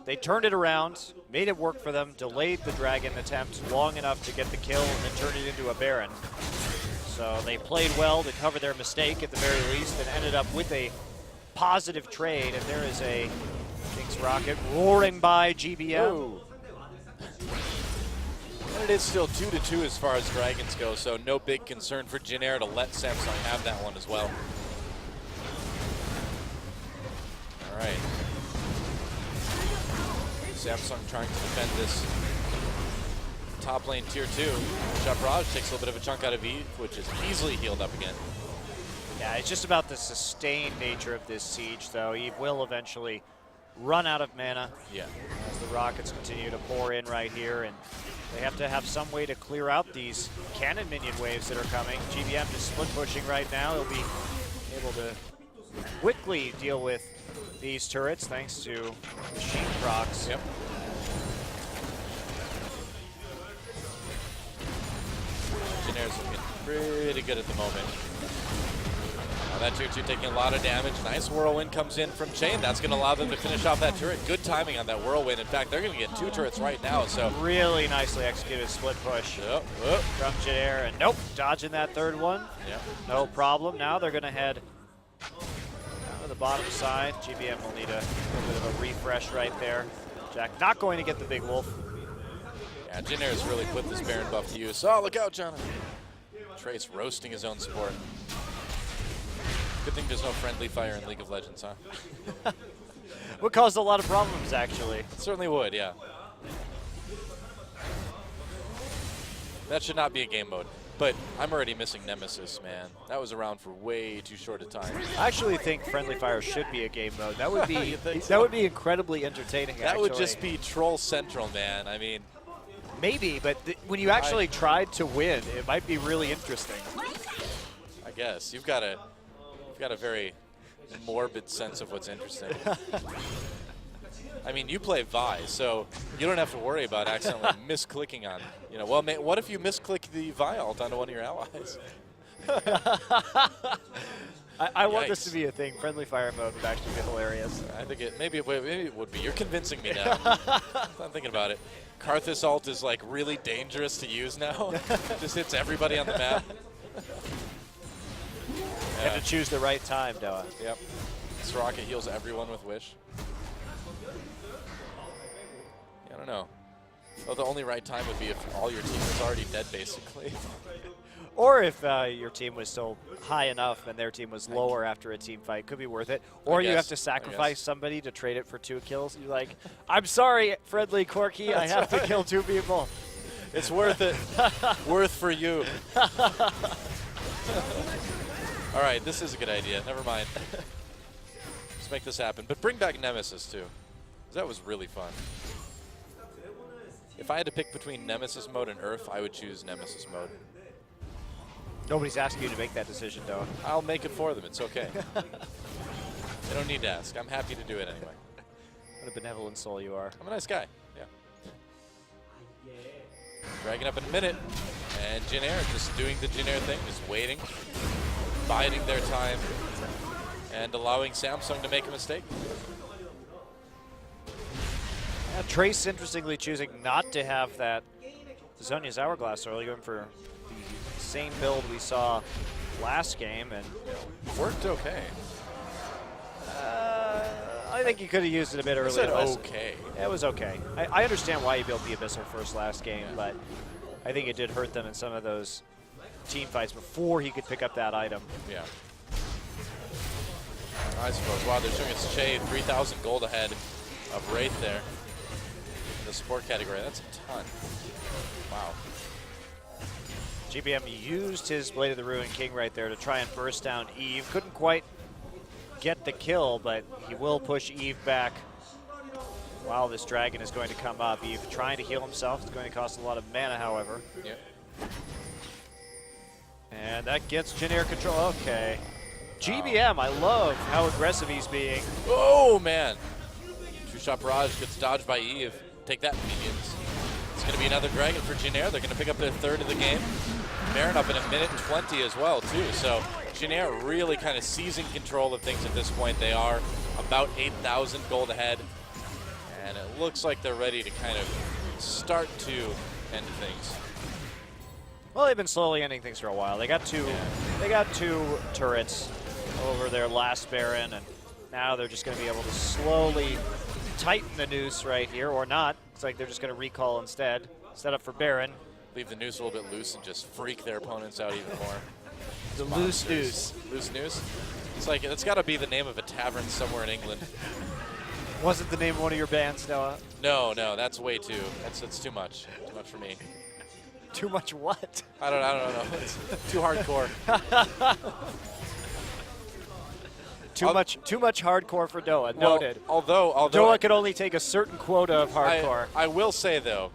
they turned it around, made it work for them, delayed the Dragon attempt long enough to get the kill and then turned it into a Baron. So they played well to cover their mistake at the very least and ended up with a positive trade. And there is a King's Rocket roaring by GBM. Ooh. And it is still 2-2 as far as Dragons go, so no big concern for Jin Air to let Samsung have that one as well. All right. Samsung trying to defend this top lane tier 2. Shapraj takes a little bit of a chunk out of Eve, which is easily healed up again. Yeah, it's just about the sustained nature of this siege, though. Eve will eventually run out of mana. Yeah. As the Rockets continue to pour in right here, and they have to have some way to clear out these cannon minion waves that are coming. GBM just split pushing right now. He'll be able to quickly deal with these turrets thanks to the sheep procs. Yep. Janair's looking pretty good at the moment. Now that 2-2 taking a lot of damage. Nice whirlwind comes in from Chain. That's going to allow them to finish off that turret. Good timing on that whirlwind. In fact, they're going to get 2 turrets right now. So really nicely executed split push from Janair. And nope, dodging that third one. Yep. No problem. Now they're going to head down to the bottom side. GBM will need a little bit of a refresh right there. Jack not going to get the big wolf. Yeah, Janair's really put this Baron buff to use. Oh, look out, Jonathan. Trace roasting his own support. Good thing there's no friendly fire in League of Legends, huh? Would cause a lot of problems, actually. It certainly would, yeah. That should not be a game mode. But I'm already missing Nemesis, man. That was around for way too short a time. I actually think friendly fire should be a game mode. That would be so? that would be incredibly entertaining. That would just be Troll Central, man. I mean, maybe, but when you actually tried to win, it might be really interesting. I guess you've got a very morbid sense of what's interesting. I mean, you play Vi, so you don't have to worry about accidentally misclicking on, you know, well, what if you misclick the Vi ult onto one of your allies? I want this to be a thing. Friendly fire mode would actually be hilarious. I think maybe it would be. You're convincing me now. I'm thinking about it. Karthus ult is like really dangerous to use now. Just hits everybody on the map. You have to choose the right time, Doa. Yep. Soraka heals everyone with Wish. Yeah, I don't know. Well, the only right time would be if all your team was already dead, basically. Or if your team was still high enough and their team was lower after a team fight. Could be worth it. Or you have to sacrifice somebody to trade it for 2 kills. You're like, I'm sorry, Friendly Corky, I have to kill 2 people. It's worth it. Worth for you. All right, this is a good idea. Never mind. Let's make this happen. But bring back Nemesis, too. 'Cause that was really fun. If I had to pick between Nemesis mode and Earth, I would choose Nemesis mode. Nobody's asking you to make that decision, Doa. I'll make it for them. It's okay. They don't need to ask. I'm happy to do it anyway. What a benevolent soul you are. I'm a nice guy. Yeah. Dragging up in a minute. And Janair just doing the Janair thing, just waiting, biding their time, and allowing Samsung to make a mistake. Yeah, Trace, interestingly, choosing not to have that Zhonya's Hourglass early, going for the same build we saw last game, and worked okay. I think you could have used it a bit earlier. I said okay. It was okay. I understand why you built the Abyssal first last game, but I think it did hurt them in some of those team fights before he could pick up that item. Yeah. I suppose. Wow, they're showing us Che 3,000 gold ahead of Wraith there. In the support category. That's a ton. Wow. GBM used his Blade of the Ruined King right there to try and burst down Eve. Couldn't quite get the kill, but he will push Eve back while this dragon is going to come up. Eve trying to heal himself. It's going to cost a lot of mana, however. Yep. And that gets Janair control. Okay. GBM, I love how aggressive he's being. Oh, man. Two-shot barrage gets dodged by Eve. Take that, minions. It's going to be another dragon for Janair. They're going to pick up their 3rd of the game. Baron up in a minute and 20 as well, too. So Janair really kind of seizing control of things at this point. They are about 8,000 gold ahead. And it looks like they're ready to kind of start to end things. Well, they've been slowly ending things for a while. They got two turrets over their last Baron, and now they're just going to be able to slowly tighten the noose right here, or not. Looks like they're just going to recall instead. Set up for Baron. Leave the noose a little bit loose and just freak their opponents out even more. The loose noose. Loose noose? It's like, it's got to be the name of a tavern somewhere in England. Wasn't the name of one of your bands, Noah? No, that's way too. That's too much. Too much for me. Too much what? I don't know. It's too hardcore. Too much hardcore for Noah. Noted. Although Noah could only take a certain quota of hardcore. I will say though,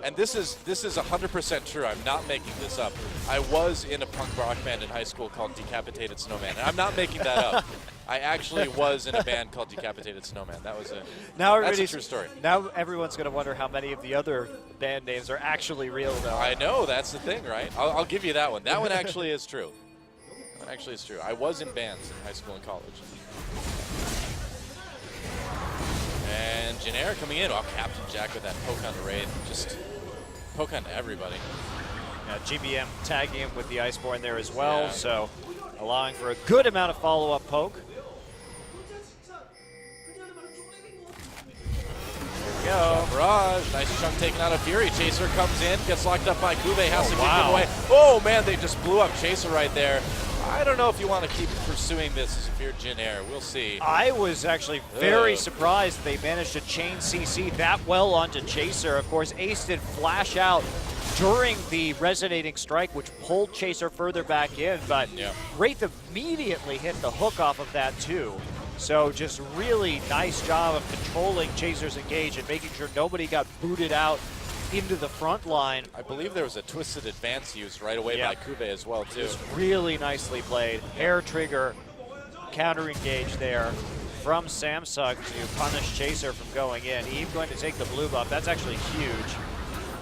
and this is 100% true. I'm not making this up. I was in a punk rock band in high school called Decapitated Snowman, and I'm not making that up. I actually was in a band called Decapitated Snowman. That's a true story. Now everyone's going to wonder how many of the other band names are actually real, though. I know, that's the thing, right? I'll give you that one. That one actually is true. That one actually is true. I was in bands in high school and college. And Janair coming in. Oh, Captain Jack with that poke on the raid. Just poke on everybody. Yeah, GBM tagging him with the Iceborne there as well, Yeah. so allowing for a good amount of follow-up poke. Go. Barrage, nice chunk taken out of Fury. Chaser comes in, gets locked up by Kube, has to keep wow. him away. Oh man, they just blew up Chaser right there. I don't know if you want to keep pursuing this if you're Janair. We'll see. I was actually very surprised they managed to chain CC that well onto Chaser. Of course, Ace did flash out during the resonating strike, which pulled Chaser further back in, but Wraith immediately hit the hook off of that too. So just really nice job of controlling Chaser's engage and making sure nobody got booted out into the front line. I believe there was a twisted advance used right away by Kube as well too. Just really nicely played. Hair trigger, counter engage there from Samsung to punish Chaser from going in. Eve going to take the blue buff. That's actually huge.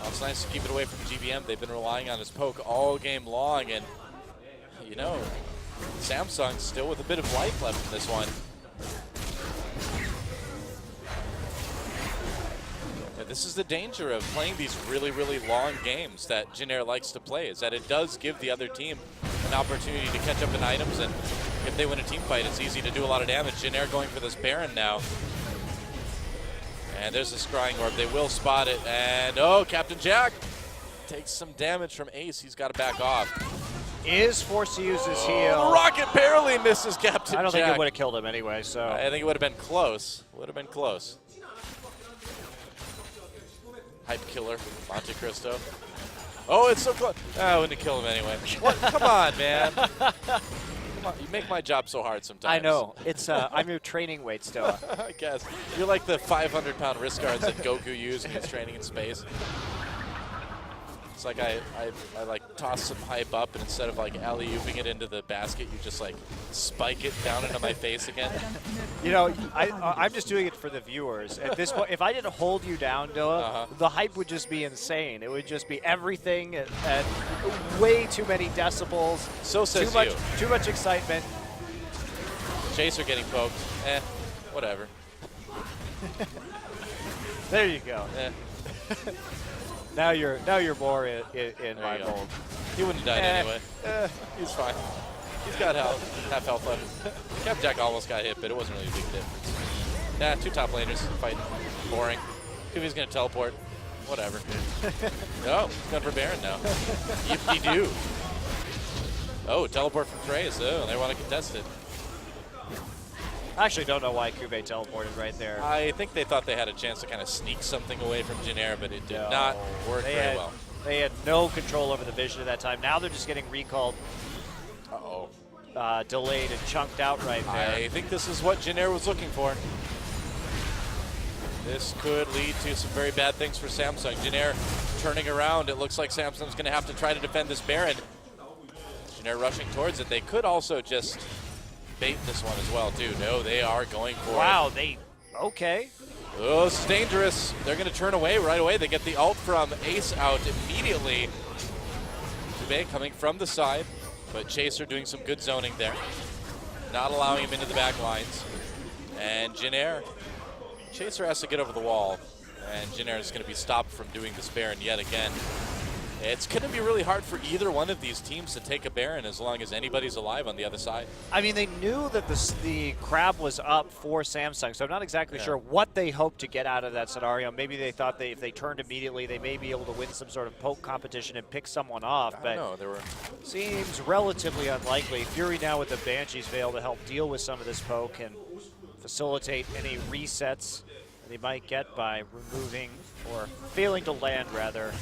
Well, it's nice to keep it away from GBM. They've been relying on his poke all game long, and you know, Samsung still with a bit of life left in this one. This is the danger of playing these really, really long games that Janair likes to play, is that it does give the other team an opportunity to catch up in items, and if they win a team fight, it's easy to do a lot of damage. Janair going for this Baron now. And there's the Scrying Orb. They will spot it, and oh, Captain Jack takes some damage from Ace. He's got to back off. Is forced to use his heal. The rocket barely misses Captain Jack. I don't think it would have killed him anyway, so. I think it would have been close. Would have been close. Hype killer, Monte Cristo. Oh, it's so close. I wouldn't kill him anyway. What? Come on, man. Come on. You make my job so hard sometimes. I know. It's I'm your training weight still. I guess. You're like the 500-pound wrist guards that Goku used when he's training in space. It's like I like toss some hype up, and instead of like alley-ooping it into the basket, you just like spike it down into my face again. You know, I'm just doing it for the viewers. At this point, if I didn't hold you down, Noah, the hype would just be insane. It would just be everything at way too many decibels. So says you. Too much excitement. Chaser getting poked. Whatever. There you go. Now you're more in my mold. He wouldn't have died anyway. He's fine. He's got half health left. Cap Jack almost got hit, but it wasn't really a big difference. Two top laners fighting. Boring. Kubi's gonna teleport. Whatever. Oh, he's going for Baron now. Yippee-doo. Oh, teleport from Trace. Oh, they want to contest it. I actually don't know why Kube teleported right there. I think they thought they had a chance to kind of sneak something away from Janair, but it did not work very well. They had no control over the vision at that time. Now they're just getting recalled. Uh-oh. Delayed and chunked out right there. I think this is what Janair was looking for. This could lead to some very bad things for Samsung. Janair turning around. It looks like Samsung's going to have to try to defend this Baron. Janair rushing towards it. They could also just bait this one as well, too. No, they are going for it. Wow, okay. Oh, this is dangerous. They're going to turn away right away. They get the ult from Ace out immediately. Kube coming from the side, but Chaser doing some good zoning there. Not allowing him into the back lines. And Janair. Chaser has to get over the wall, and Janair is going to be stopped from doing this Baron yet again. It's going to be really hard for either one of these teams to take a Baron as long as anybody's alive on the other side. I mean, they knew that the crab was up for Samsung, so I'm not exactly sure what they hoped to get out of that scenario. Maybe they thought if they turned immediately, they may be able to win some sort of poke competition and pick someone off. I don't know. Seems relatively unlikely. Fury now with the Banshee's Veil to help deal with some of this poke, and facilitate any resets they might get by removing or failing to land, rather,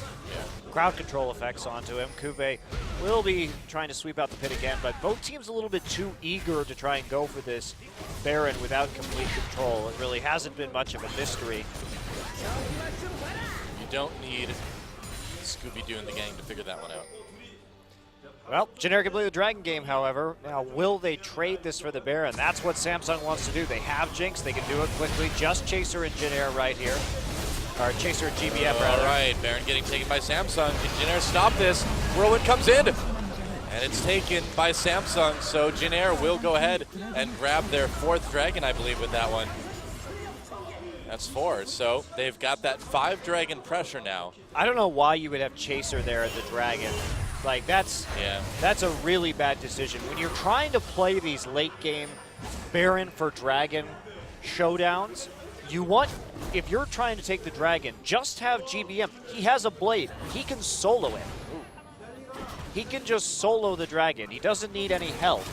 crowd control effects onto him. Kuve will be trying to sweep out the pit again, but both teams a little bit too eager to try and go for this Baron without complete control. It really hasn't been much of a mystery. You don't need Scooby-Doo and the gang to figure that one out. Well, Generic can play the Dragon game, however. Now, will they trade this for the Baron? That's what Samsung wants to do. They have Jinx. They can do it quickly. Just Chaser and Jinair right here. Or Chaser and GBF, rather. All right, Baron getting taken by Samsung. Can Jinair stop this? Whirlwind comes in. And it's taken by Samsung, so Jinair will go ahead and grab their 4th Dragon, I believe, with that one. That's 4, so they've got that 5 Dragon pressure now. I don't know why you would have Chaser there at the Dragon. Like, that's a really bad decision. When you're trying to play these late game Baron for Dragon showdowns, you want, if you're trying to take the Dragon, just have GBM. He has a blade. He can solo it. He can just solo the Dragon. He doesn't need any help.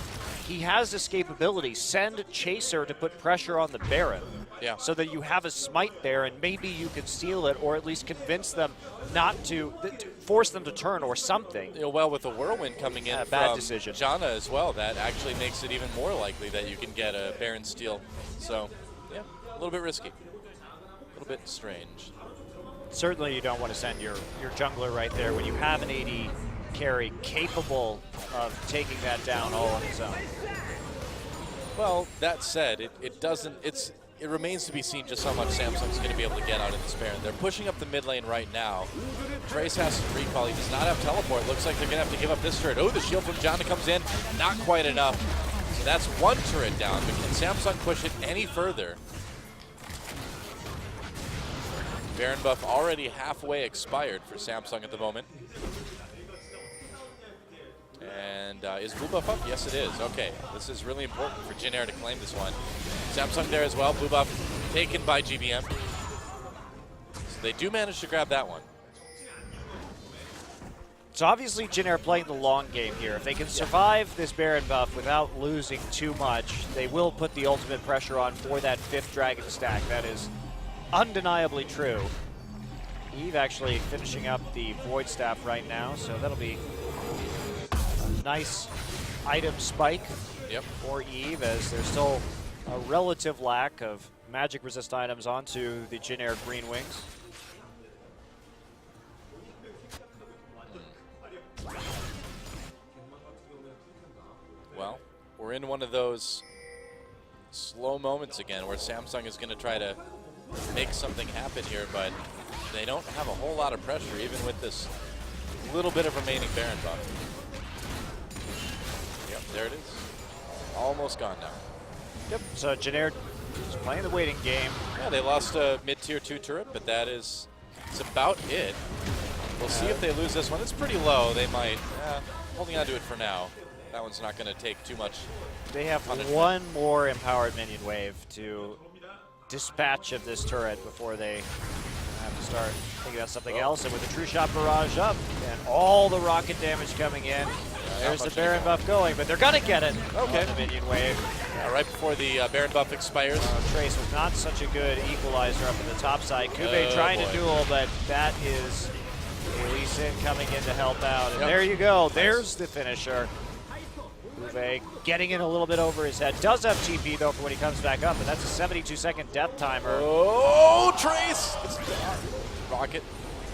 He has escapability. Send Chaser to put pressure on the Baron. Yeah. So that you have a smite there, and maybe you can steal it, or at least convince them not to force them to turn or something. You know, well, with the Whirlwind coming in bad from decision. Janna as well, that actually makes it even more likely that you can get a Baron steal. So, yeah, a little bit risky, a little bit strange. Certainly, you don't want to send your jungler right there when you have an AD carry capable of taking that down all on his own. Well, that said, it remains to be seen just how much Samsung's going to be able to get out of this Baron. They're pushing up the mid lane right now. Trace has some recall. He does not have teleport. Looks like they're going to have to give up this turret. Oh, the shield from Janna comes in. Not quite enough. So that's 1 turret down. But can Samsung push it any further? Baron buff already halfway expired for Samsung at the moment. And is blue buff up? Yes, it is. Okay, this is really important for Jinair to claim this one. Samsung there as well. Blue buff taken by GBM. So they do manage to grab that one. So obviously Jinair playing the long game here. If they can survive this Baron buff without losing too much, they will put the ultimate pressure on for that 5th Dragon stack. That is undeniably true. Eve actually finishing up the Void Staff right now, so that'll be a nice item spike for Eve, as there's still a relative lack of magic resist items onto the Jinair Green Wings. Well, we're in one of those slow moments again where Samsung is going to try to make something happen here, but they don't have a whole lot of pressure even with this little bit of remaining Baron buff. Yep, there it is. Almost gone now. Yep, so Jinair is playing the waiting game. Yeah, they lost a mid-tier 2 turret, but it's about it. We'll see if they lose this one. It's pretty low. They might, holding on to it for now. That one's not going to take too much. They have one more empowered minion wave to dispatch of this turret before they have to start thinking about something else. And with the True Shot Barrage up and all the rocket damage coming in, there's the Baron buff going, but they're going to get it. Okay. The minion wave. Yeah, right before the Baron buff expires. Trace was not such a good equalizer up on the top side. Kube trying to duel, but that is Lee Sin coming in to help out. And there you go. There's the finisher. Kube getting in a little bit over his head. Does have TP, though, for when he comes back up, and that's a 72-second death timer. Oh, Trace! It's rocket.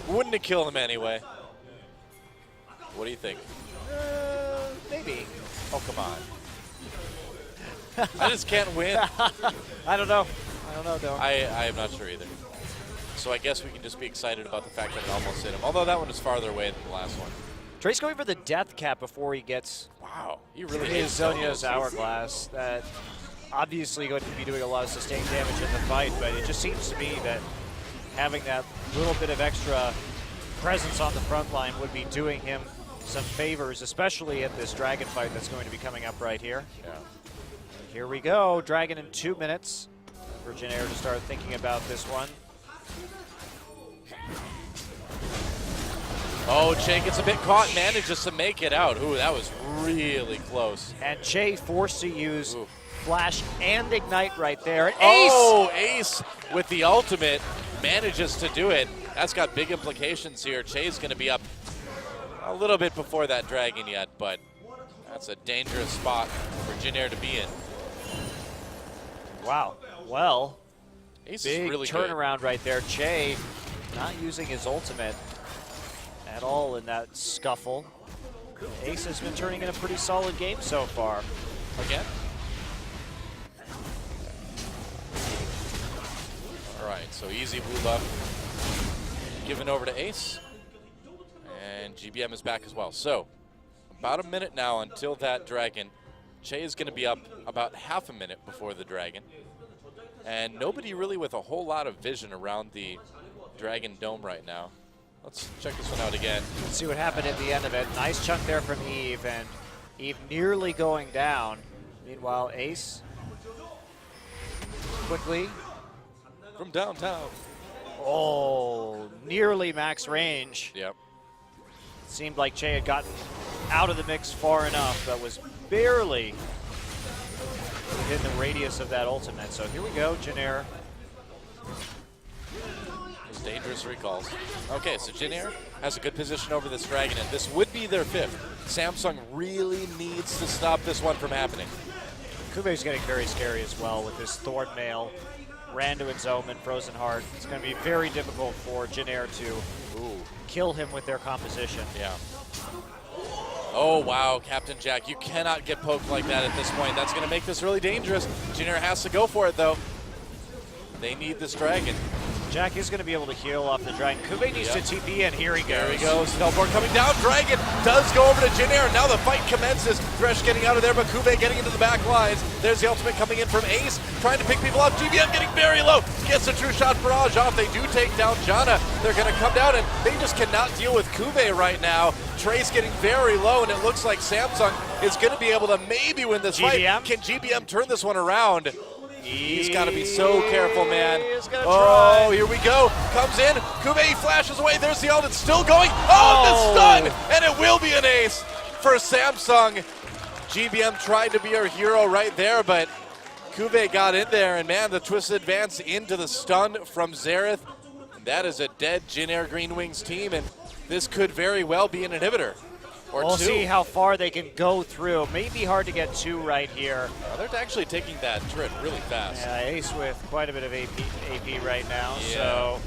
Wouldn't have killed him anyway. What do you think? Maybe. Oh, come on. I just can't win. I don't know. I don't know, though. I am not sure either. So I guess we can just be excited about the fact that it almost hit him. Although that one is farther away than the last one. Trace going for the death cap before he gets he really his Zonia's Hourglass. That obviously going to be doing a lot of sustained damage in the fight, but it just seems to me that having that little bit of extra presence on the front line would be doing him some favors, especially at this Dragon fight that's going to be coming up right here. Yeah. Here we go. Dragon in 2 minutes for Jinair to start thinking about this one. Oh, Che gets a bit caught, manages to make it out. Ooh, that was really close. And Che forced to use flash and ignite right there. And Oh, Ace with the ultimate manages to do it. That's got big implications here. Che's going to be up a little bit before that dragon yet, but that's a dangerous spot for Jinair to be in. Wow. Well, Ace big is really turnaround right there. Che not using his ultimate at all in that scuffle. Ace has been turning in a pretty solid game so far. Again. All right, so easy blue buff given over to Ace. And GBM is back as well. So about a minute now until that dragon. Che is going to be up about half a minute before the dragon. And nobody really with a whole lot of vision around the Dragon Dome right now. Let's check this one out again. Let's see what happened at the end of it. Nice chunk there from Eve, and Eve nearly going down. Meanwhile, Ace quickly. From downtown. Oh, nearly max range. Yep. Seemed like Che had gotten out of the mix far enough, but was barely within the radius of that ultimate. So here we go, Jinair. Those dangerous recalls. Okay, so Jinair has a good position over this dragon, and this would be their fifth. Samsung really needs to stop this one from happening. Kuve's getting very scary as well with his Thorn Mail, Randuin's Omen, Frozen Heart. It's going to be very difficult for Jinair to kill him with their composition. Yeah. Oh, wow, Captain Jack, you cannot get poked like that at this point. That's going to make this really dangerous. Jinair has to go for it, though. They need this dragon. Jack is going to be able to heal off the dragon. Kuve needs to TP, and here he goes. There he goes. Teleport coming down. Dragon does go over to Jinair. Now the fight commences. Thresh getting out of there, but Kuve getting into the back lines. There's the ultimate coming in from Ace, trying to pick people up. GBM getting very low. Gets a true shot barrage off. They do take down Janna. They're going to come down, and they just cannot deal with Kuve right now. Trace getting very low, and it looks like Samsung is going to be able to maybe win this fight. Can GBM turn this one around? He's got to be so careful, man. Oh, here we go. Comes in. Kuve flashes away. There's the ult. It's still going. Oh, the stun! And it will be an ace for Samsung. GBM tried to be our hero right there, but Kuve got in there. And, man, the twisted advance into the stun from Xerath. That is a dead Jinair Green Wings team, and this could very well be an inhibitor. We'll see how far they can go through. Maybe hard to get two right here. They're actually taking that turret really fast. Yeah, Ace with quite a bit of AP right now, so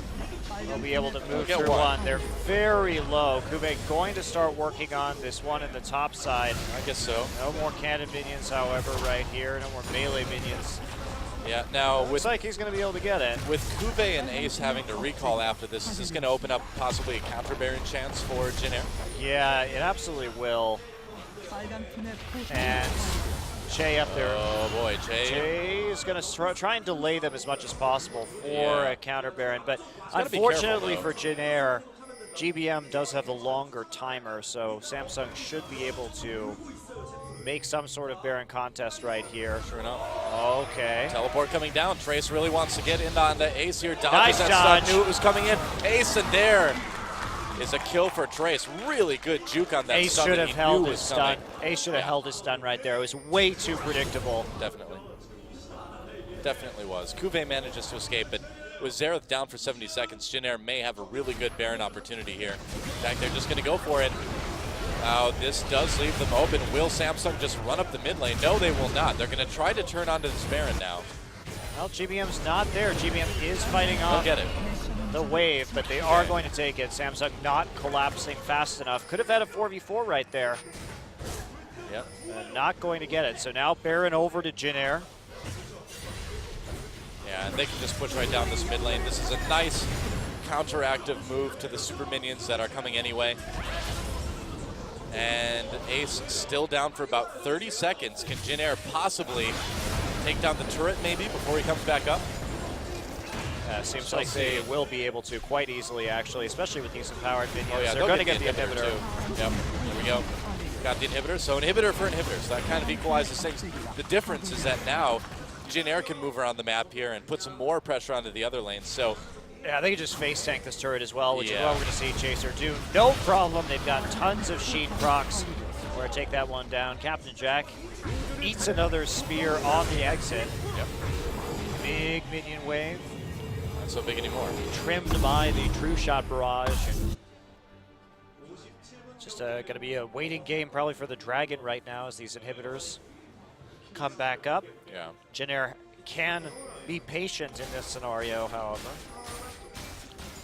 they'll be able to move through one. They're very low. Kuve going to start working on this one in the top side. I guess so. No more cannon minions, however, right here. No more melee minions. Yeah, now looks like he's going to be able to get it. With Kuve and Ace having to recall after this, is this going to open up possibly a counter-bearing chance for Jinair? Yeah, it absolutely will. And Che up there. Oh boy, Che is going to try and delay them as much as possible for a counter-baron. But unfortunately for Jinair, GBM does have the longer timer, so Samsung should be able to make some sort of Baron contest right here. Sure enough. Okay. Teleport coming down. Trace really wants to get in on the Ace here. Dodges nice that dodge. Stun. Knew it was coming in. Ace, and there is a kill for Trace. Really good juke on that Ace stun. Should have held his stun. Coming. Ace should have held his stun right there. It was way too predictable. Definitely. Definitely was. Kuve manages to escape, but with Xerath down for 70 seconds, Jinair may have a really good Baron opportunity here. In fact, they're just going to go for it. Now, this does leave them open. Will Samsung just run up the mid lane? No, they will not. They're going to try to turn onto this Baron now. Well, GBM's not there. GBM is fighting off the wave, but they are going to take it. Samsung not collapsing fast enough. Could have had a 4v4 right there. Yep. Not going to get it. So now Baron over to Jinair. Yeah, and they can just push right down this mid lane. This is a nice counteractive move to the super minions that are coming anyway. And Ace still down for about 30 seconds. Can Jinair possibly take down the turret maybe before he comes back up? Seems like they will be able to quite easily, actually, especially with these empowered minions. Oh, yeah, they're going to get the inhibitor. Too. Yep, there we go. Got the inhibitor. So inhibitor for inhibitor. So that kind of equalizes things. The difference is that now Jinair can move around the map here and put some more pressure onto the other lanes. So yeah, they can just face tank this turret as well, which is what we're going to see Chaser do. No problem. They've got tons of Sheen procs. Where take that one down. Captain Jack eats another spear on the exit. Yep. Big minion wave. Not so big anymore. Trimmed by the True Shot barrage. Just going to be a waiting game probably for the Dragon right now as these inhibitors come back up. Yeah. Jin can be patient in this scenario, however.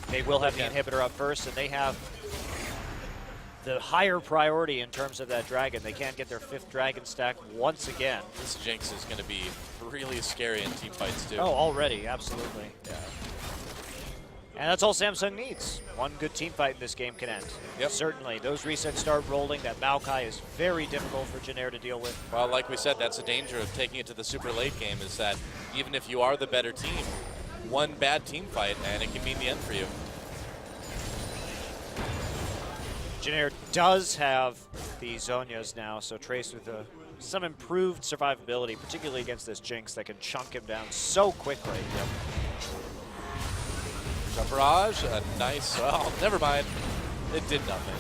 They will have the inhibitor up first, and they have the higher priority in terms of that Dragon. They can't get their 5th Dragon stack once again. This Jinx is going to be really scary in team fights, too. Oh, already, absolutely. Yeah. And that's all Samsung needs. One good team fight in this game can end. Yep. Certainly. Those resets start rolling. That Maokai is very difficult for Jin to deal with. Well, like we said, that's the danger of taking it to the super late game, is that even if you are the better team, one bad team fight, and it can mean the end for you. Jin does have the Zhonyas now, so Trace with some improved survivability, particularly against this Jinx that can chunk him down so quickly. Yep. Jump barrage, a nice, well, never mind. It did nothing.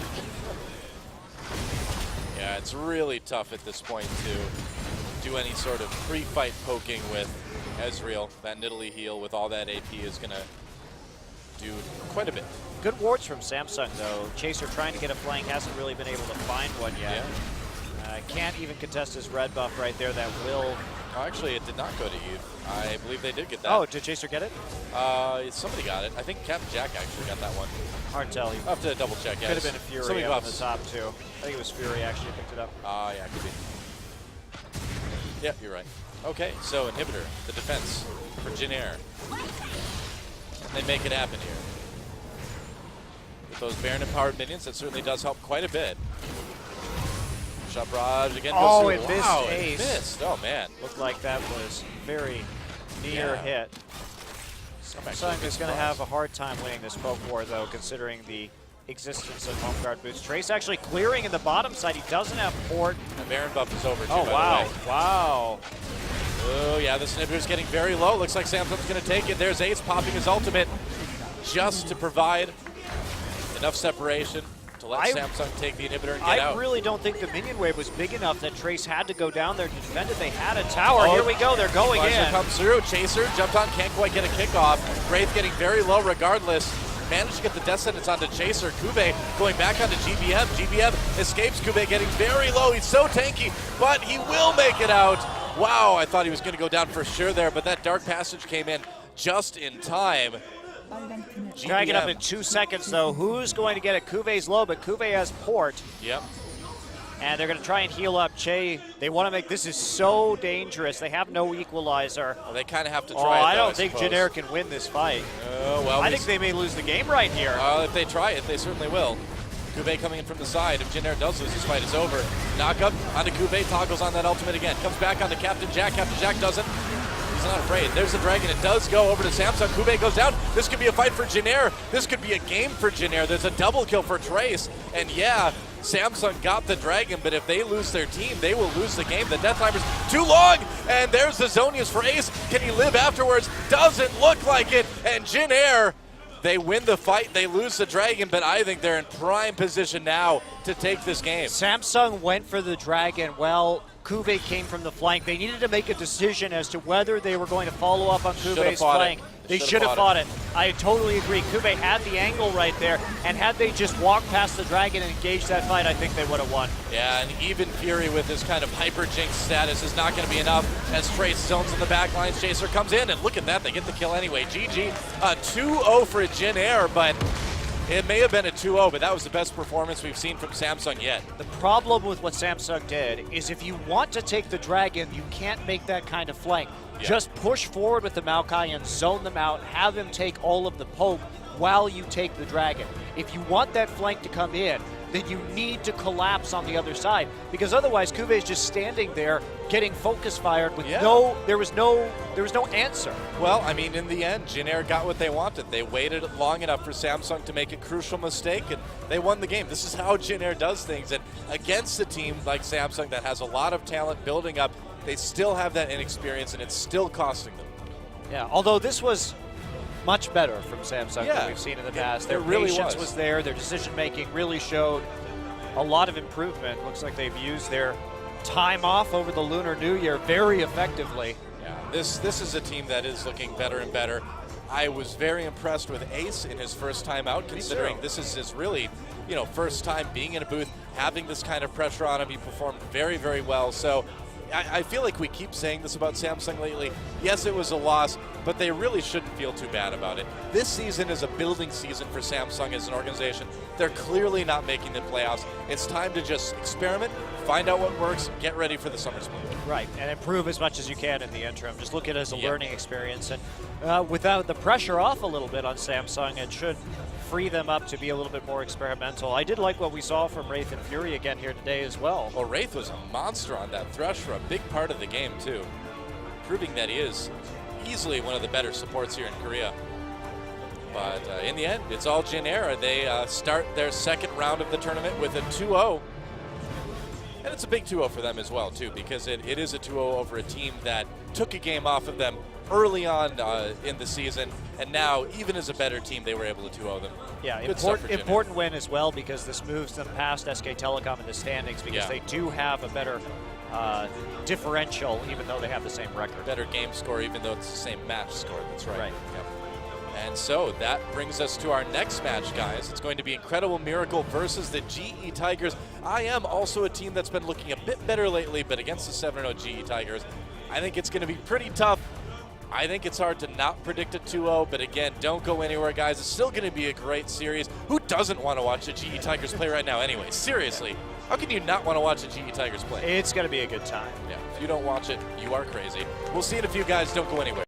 Yeah, it's really tough at this point to do any sort of pre-fight poking with Ezreal. That Nidalee heal with all that AP is going to do quite a bit. Good wards from Samsung, though. Chaser trying to get a flank, hasn't really been able to find one yet. Yeah. Can't even contest his red buff right there. That will... Oh, actually, it did not go to Eve. I believe they did get that. Oh, did Chaser get it? Somebody got it. I think Captain Jack actually got that one. Hard to tell. I'll have to double check. Yeah, Could have been a Fury up on the top, too. I think it was Fury actually picked it up. Yeah, could be. Yep, you're right. Okay, so Inhibitor, the defense for Jin. They make it happen here. With those Baron-empowered minions, that certainly does help quite a bit. Shot barrage again goes through. It missed Wow, Ace. It missed. Oh, man. Looked like that was very near hit. Samsung is going to have a hard time winning this poke war, though, considering the existence of home guard boots. Trace actually clearing in the bottom side. He doesn't have port. The Baron buff is over, too, Oh, by wow. the way. Wow. Oh, yeah, this inhibitor is getting very low. Looks like Samsung's going to take it. There's Ace popping his ultimate just to provide enough separation to let Samsung take the inhibitor and get out. I really don't think the minion wave was big enough that Trace had to go down there to defend it. They had a tower. Here we go. They're going in. Comes through. Chaser jumped on. Can't quite get a kickoff. Wraith getting very low regardless. Managed to get the death sentence onto Chaser. Kube going back onto GBM. GBM escapes. Kube getting very low. He's so tanky, but he will make it out. Wow, I thought he was going to go down for sure there, but that Dark Passage came in just in time. Dragging up in 2 seconds, though. Who's going to get it? Kuve's low, but Kuve has port. Yep. And they're going to try and heal up Che. They want to make this is so dangerous. They have no equalizer. Well, they kind of have to try it. Though, I don't think Jin can win this fight. Well, I think they may lose the game right here. If they try it, they certainly will. Kube coming in from the side. If Jin does lose, this fight is over. Knock up onto Kube, toggles on that ultimate again. Comes back onto Captain Jack. Captain Jack doesn't. He's not afraid. There's the Dragon. It does go over to Samsung. Kube goes down. This could be a fight for Jin. This could be a game for Jin. There's a double kill for Trace. And yeah, Samsung got the Dragon, but if they lose their team, they will lose the game. The Death Timer's too long, and there's the Zhonyas for Ace. Can he live afterwards? Doesn't look like it. And Jin, they win the fight, they lose the Dragon, but I think they're in prime position now to take this game. Samsung went for the Dragon. Well, Kuve came from the flank. They needed to make a decision as to whether they were going to follow up on Kuve's flank. They should have fought it. I totally agree. Kuve had the angle right there, and had they just walked past the Dragon and engaged that fight, I think they would have won. Yeah, and even Fury with his kind of hyper jinx status is not going to be enough as Trace zones in the back lines. Chaser comes in, and look at that, they get the kill anyway. GG, 2-0 for Jin, but it may have been a 2-0, but that was the best performance we've seen from Samsung yet. The problem with what Samsung did is if you want to take the Dragon, you can't make that kind of flank. Yeah. Just push forward with the Maokai and zone them out, have him take all of the poke while you take the Dragon. If you want that flank to come in, then you need to collapse on the other side, because otherwise Kuve is just standing there getting focus fired with there was no answer. Well, I mean, in the end, Jin got what they wanted. They waited long enough for Samsung to make a crucial mistake, and they won the game. This is how Jin does things, and against a team like Samsung that has a lot of talent building up, they still have that inexperience, and it's still costing them. Yeah, although this was much better from Samsung than we've seen in the past. Their really patience was there. Their decision-making really showed. a lot of improvement. Looks like they've used their time off over the Lunar New Year very effectively. Yeah, this is a team that is looking better and better. I was very impressed with Ace in his first time out, considering this is his really, first time being in a booth, having this kind of pressure on him. He performed very, very well. So I feel like we keep saying this about Samsung lately. Yes, it was a loss, but they really shouldn't feel too bad about it. This season is a building season for Samsung as an organization. They're clearly not making the playoffs. It's time to just experiment, find out what works, get ready for the summer split. Right, and improve as much as you can in the interim. Just look at it as a learning experience. And without the pressure off a little bit on Samsung, it should free them up to be a little bit more experimental. I did like what we saw from Wraith and Fury again here today as well. Well, Wraith was a monster on that Thresh for a big part of the game, too. Proving that he is easily one of the better supports here in Korea. But in the end, it's all Jin Air. They start their second round of the tournament with a 2-0. And it's a big 2-0 for them as well, too, because it is a 2-0 over a team that took a game off of them early on in the season, and now, even as a better team, they were able to 2-0 them. Yeah, important win as well, because this moves them past SK Telecom in the standings, because they do have a better differential, even though they have the same record. Better game score, even though it's the same match score. That's right. Right. Yep. And so that brings us to our next match, guys. It's going to be Incredible Miracle versus the GE Tigers. I am also a team that's been looking a bit better lately, but against the 7-0 GE Tigers, I think it's going to be pretty tough. I think it's hard to not predict a 2-0, but again, don't go anywhere, guys. It's still going to be a great series. Who doesn't want to watch the GE Tigers play right now anyway? Seriously, how can you not want to watch the GE Tigers play? It's going to be a good time. Yeah, if you don't watch it, you are crazy. We'll see it if you guys don't go anywhere.